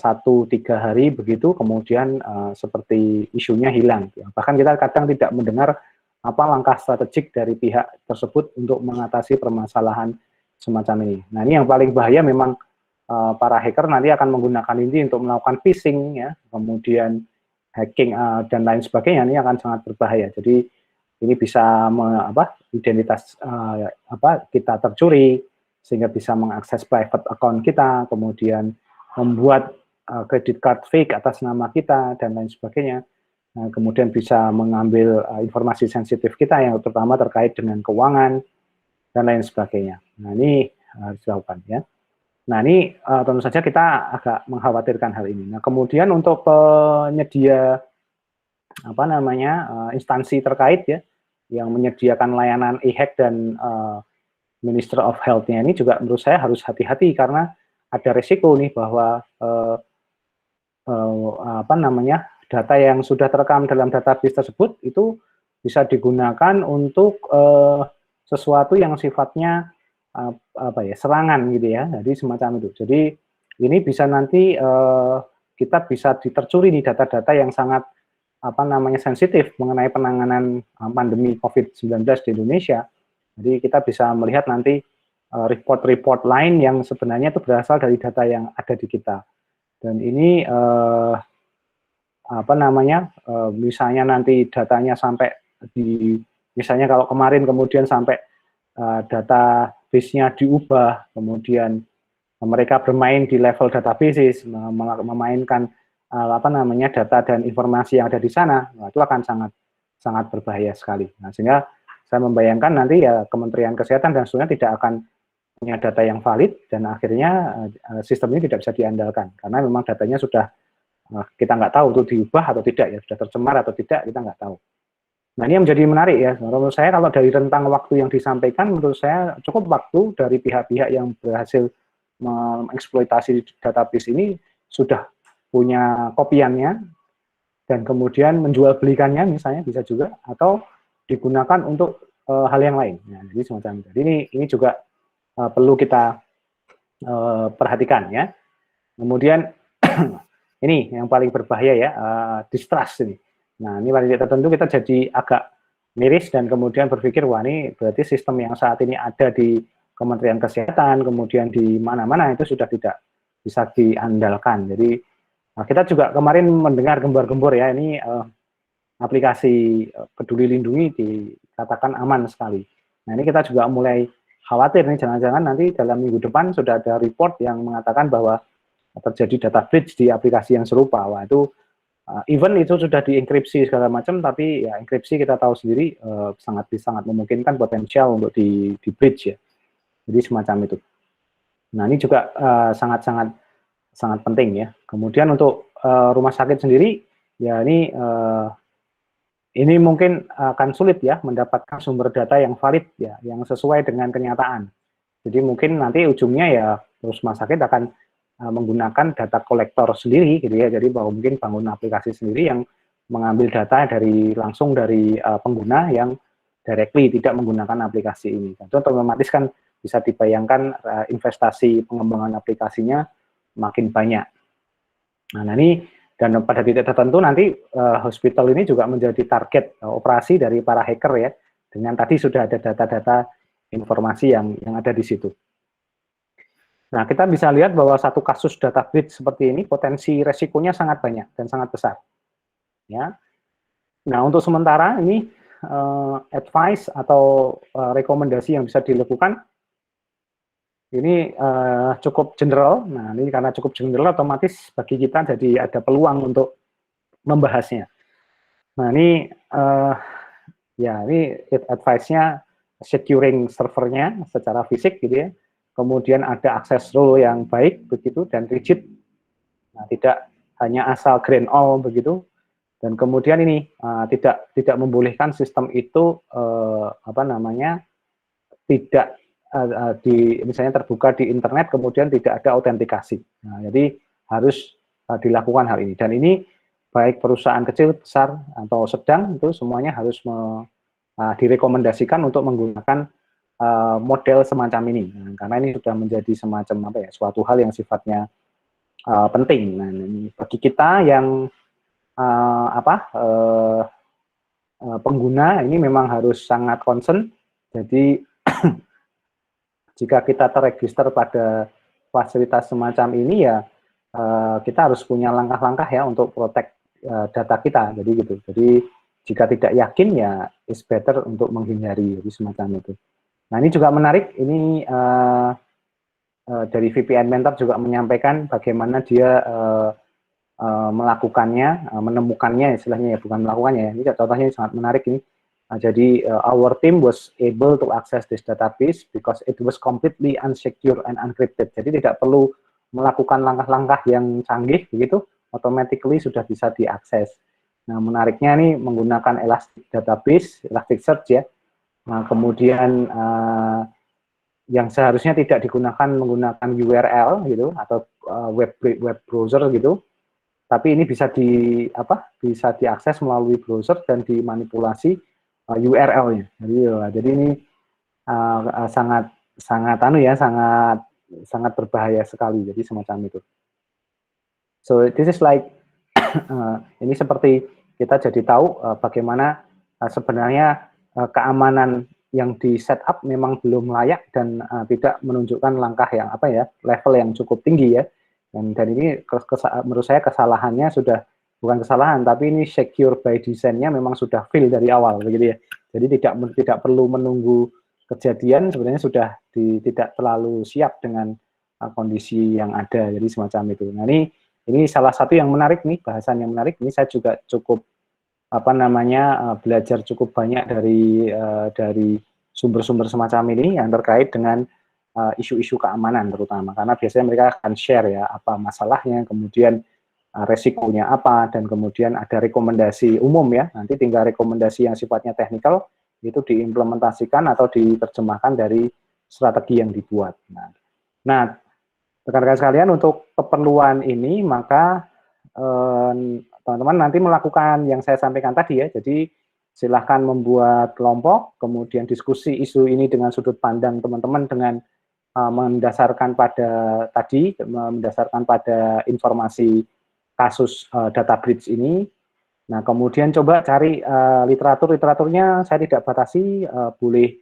hari begitu, kemudian seperti isunya hilang. Bahkan kita kadang tidak mendengar apa langkah strategik dari pihak tersebut untuk mengatasi permasalahan semacam ini. Nah, ini yang paling bahaya memang para hacker nanti akan menggunakan ini untuk melakukan phishing ya, kemudian hacking dan lain sebagainya. Ini akan sangat berbahaya. Jadi ini bisa identitas kita tercuri sehingga bisa mengakses private account kita, kemudian membuat credit card fake atas nama kita dan lain sebagainya. Nah, kemudian bisa mengambil informasi sensitif kita yang terutama terkait dengan keuangan dan lain sebagainya. Nah, ini harus dilakukan ya. Nah, ini tentu saja kita agak mengkhawatirkan hal ini. Nah, kemudian untuk penyedia apa namanya instansi terkait ya yang menyediakan layanan e-hack dan Minister of Health-nya ini juga menurut saya harus hati-hati karena ada resiko nih bahwa apa namanya data yang sudah terekam dalam database tersebut itu bisa digunakan untuk sesuatu yang sifatnya apa ya serangan gitu ya, jadi semacam itu. Jadi ini bisa nanti kita bisa ditercuri nih data-data yang sangat apa namanya sensitif mengenai penanganan pandemi COVID-19 di Indonesia. Jadi kita bisa melihat nanti report-report lain yang sebenarnya itu berasal dari data yang ada di kita. Dan ini apa namanya misalnya nanti datanya sampai di misalnya kalau kemarin kemudian sampai data base-nya diubah, kemudian mereka bermain di level database, memainkan apa namanya data dan informasi yang ada di sana, nah, itu akan sangat berbahaya sekali. Nah, sehingga saya membayangkan nanti ya Kementerian Kesehatan dan seterusnya tidak akan punya data yang valid dan akhirnya sistem ini tidak bisa diandalkan karena memang datanya sudah kita nggak tahu itu diubah atau tidak ya, sudah tercemar atau tidak kita nggak tahu. Nah, ini yang menjadi menarik ya. Menurut saya kalau dari rentang waktu yang disampaikan, menurut saya cukup waktu dari pihak-pihak yang berhasil mengeksploitasi database ini sudah punya kopiannya dan kemudian menjual belikannya misalnya bisa juga atau digunakan untuk hal yang lain. Nah, jadi semacam itu. Jadi ini juga perlu kita perhatikan ya. Kemudian ini yang paling berbahaya ya, distrust ini. Nah, ini paling tertentu kita jadi agak miris dan kemudian berpikir, wah ini berarti sistem yang saat ini ada di Kementerian Kesehatan, kemudian di mana-mana itu sudah tidak bisa diandalkan. Jadi kita juga kemarin mendengar gembar-gembor ya, ini aplikasi Peduli Lindungi dikatakan aman sekali. Nah, ini kita juga mulai khawatir nih, jangan-jangan nanti dalam minggu depan sudah ada report yang mengatakan bahwa terjadi data breach di aplikasi yang serupa. Wah, itu even itu sudah dienkripsi segala macam, tapi ya enkripsi kita tahu sendiri sangat memungkinkan potensial untuk di breach ya. Jadi semacam itu. Nah, ini juga sangat penting ya. Kemudian untuk rumah sakit sendiri, ya ini mungkin akan sulit ya mendapatkan sumber data yang valid ya, yang sesuai dengan kenyataan. Jadi mungkin nanti ujungnya ya rumah sakit akan menggunakan data kolektor sendiri gitu ya, jadi bahwa mungkin bangun aplikasi sendiri yang mengambil data langsung dari pengguna yang directly tidak menggunakan aplikasi ini. Tentu otomatis kan bisa dibayangkan investasi pengembangan aplikasinya makin banyak. Nah ini dan pada titik tertentu nanti hospital ini juga menjadi target operasi dari para hacker ya, dengan tadi sudah ada data-data informasi yang ada di situ. Nah, kita bisa lihat bahwa satu kasus data breach seperti ini potensi resikonya sangat banyak dan sangat besar. Ya. Nah, untuk sementara ini advice atau rekomendasi yang bisa dilakukan ini cukup general. Nah, ini karena cukup general otomatis bagi kita jadi ada peluang untuk membahasnya. Nah, ini ya ini advice-nya securing servernya secara fisik gitu ya. Kemudian ada akses role yang baik begitu dan rigid, nah, tidak hanya asal grand all begitu, dan kemudian ini tidak membolehkan sistem itu apa namanya tidak misalnya terbuka di internet kemudian tidak ada autentikasi. Nah, jadi harus dilakukan hal ini dan ini baik perusahaan kecil, besar atau sedang itu semuanya harus direkomendasikan untuk menggunakan model semacam ini, nah, karena ini sudah menjadi semacam apa ya, suatu hal yang sifatnya penting. Nah, ini bagi kita yang pengguna ini memang harus sangat concern. Jadi jika kita terregister pada fasilitas semacam ini ya kita harus punya langkah-langkah ya untuk protect data kita. Jadi gitu. Jadi jika tidak yakin ya is better untuk menghindari, jadi semacam itu. Nah, ini juga menarik, ini dari VPN Mentor juga menyampaikan bagaimana dia melakukannya, menemukannya istilahnya ya, bukan melakukannya ya. Ini contohnya sangat menarik ini. Jadi our team was able to access this database because it was completely unsecure and encrypted. Jadi tidak perlu melakukan langkah-langkah yang canggih begitu, automatically sudah bisa diakses. Nah, menariknya nih menggunakan Elastic Database, Elasticsearch ya. Nah, kemudian yang seharusnya tidak digunakan menggunakan URL gitu atau web browser gitu, tapi ini bisa bisa diakses melalui browser dan dimanipulasi URL-nya. Jadi ini sangat sangat berbahaya sekali. Jadi semacam itu. So this is like ini seperti kita jadi tahu bagaimana sebenarnya keamanan yang di setup memang belum layak dan tidak menunjukkan langkah yang level yang cukup tinggi ya. Dan ini menurut saya kesalahannya sudah bukan kesalahan, tapi ini secure by design-nya memang sudah fail dari awal begitu ya. Jadi tidak perlu menunggu kejadian, sebenarnya sudah tidak terlalu siap dengan kondisi yang ada. Jadi semacam itu. Nah, ini salah satu yang menarik nih, bahasan yang menarik. Ini saya juga cukup belajar cukup banyak dari sumber-sumber semacam ini yang terkait dengan isu-isu keamanan terutama, karena biasanya mereka akan share ya apa masalahnya, kemudian resikonya apa, dan kemudian ada rekomendasi umum ya, nanti tinggal rekomendasi yang sifatnya teknikal itu diimplementasikan atau diterjemahkan dari strategi yang dibuat. Nah, rekan-rekan sekalian, untuk keperluan ini maka teman-teman nanti melakukan yang saya sampaikan tadi ya. Jadi silahkan membuat kelompok, kemudian diskusi isu ini dengan sudut pandang teman-teman dengan mendasarkan pada informasi kasus data breach ini. Nah, kemudian coba cari literaturnya, saya tidak batasi, boleh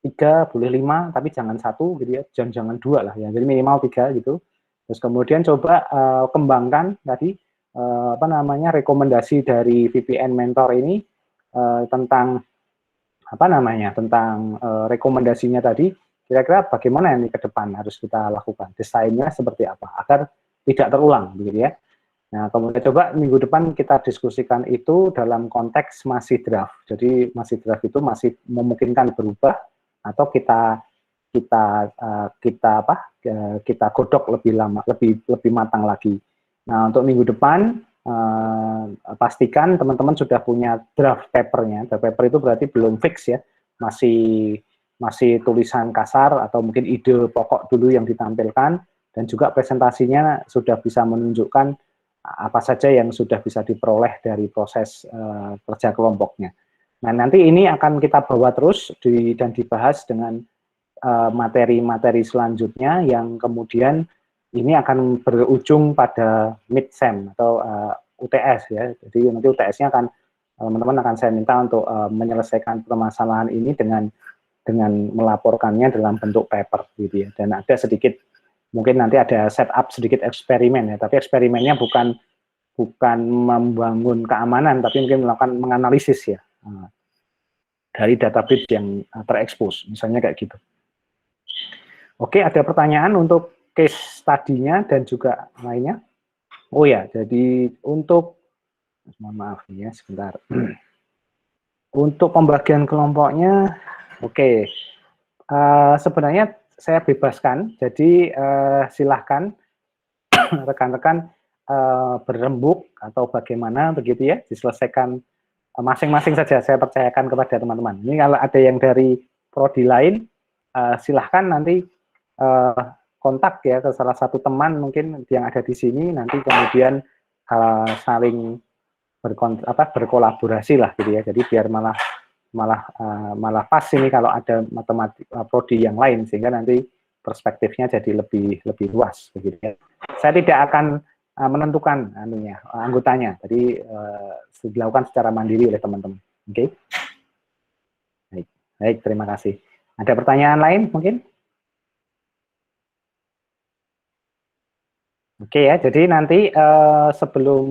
3, boleh 5, tapi jangan 1 gitu ya, jangan 2 lah ya, jadi minimal 3 gitu. Terus kemudian coba kembangkan tadi rekomendasi dari VPN Mentor ini tentang rekomendasinya tadi, kira-kira bagaimana ini ke depan harus kita lakukan, desainnya seperti apa agar tidak terulang begitu ya. Nah, kemudian coba minggu depan kita diskusikan itu dalam konteks masih draft. Jadi masih draft itu masih memungkinkan berubah atau kita godok lebih lama, lebih matang lagi. Nah, untuk minggu depan pastikan teman-teman sudah punya draft papernya. Draft paper itu berarti belum fix ya, masih tulisan kasar atau mungkin ide pokok dulu yang ditampilkan, dan juga presentasinya sudah bisa menunjukkan apa saja yang sudah bisa diperoleh dari proses kerja kelompoknya. Nah, nanti ini akan kita bawa terus dan dibahas dengan materi-materi selanjutnya yang kemudian ini akan berujung pada mid-sem atau UTS ya. Jadi nanti UTS-nya teman-teman akan saya minta untuk menyelesaikan permasalahan ini dengan melaporkannya dalam bentuk paper gitu ya. Dan ada sedikit, mungkin nanti ada setup sedikit eksperimen ya, tapi eksperimennya bukan membangun keamanan, tapi mungkin melakukan menganalisis ya dari database yang terekspos, misalnya kayak gitu. Oke, ada pertanyaan untuk case study-nya dan juga lainnya? Oh ya, jadi mohon maaf ya, sebentar. Untuk pembagian kelompoknya, oke. Sebenarnya saya bebaskan, jadi silahkan rekan-rekan berembuk atau bagaimana begitu ya, diselesaikan masing-masing saja, saya percayakan kepada teman-teman. Ini kalau ada yang dari prodi lain, silahkan nanti kontak ya ke salah satu teman mungkin yang ada di sini, nanti kemudian saling berkolaborasi lah gitu ya. Jadi biar malah pas ini kalau ada matematika prodi yang lain, sehingga nanti perspektifnya jadi lebih luas begitu ya. Saya tidak akan menentukan anggotanya, jadi dilakukan secara mandiri oleh teman-teman. Oke. Baik, terima kasih. Ada pertanyaan lain mungkin? Oke ya, jadi nanti sebelum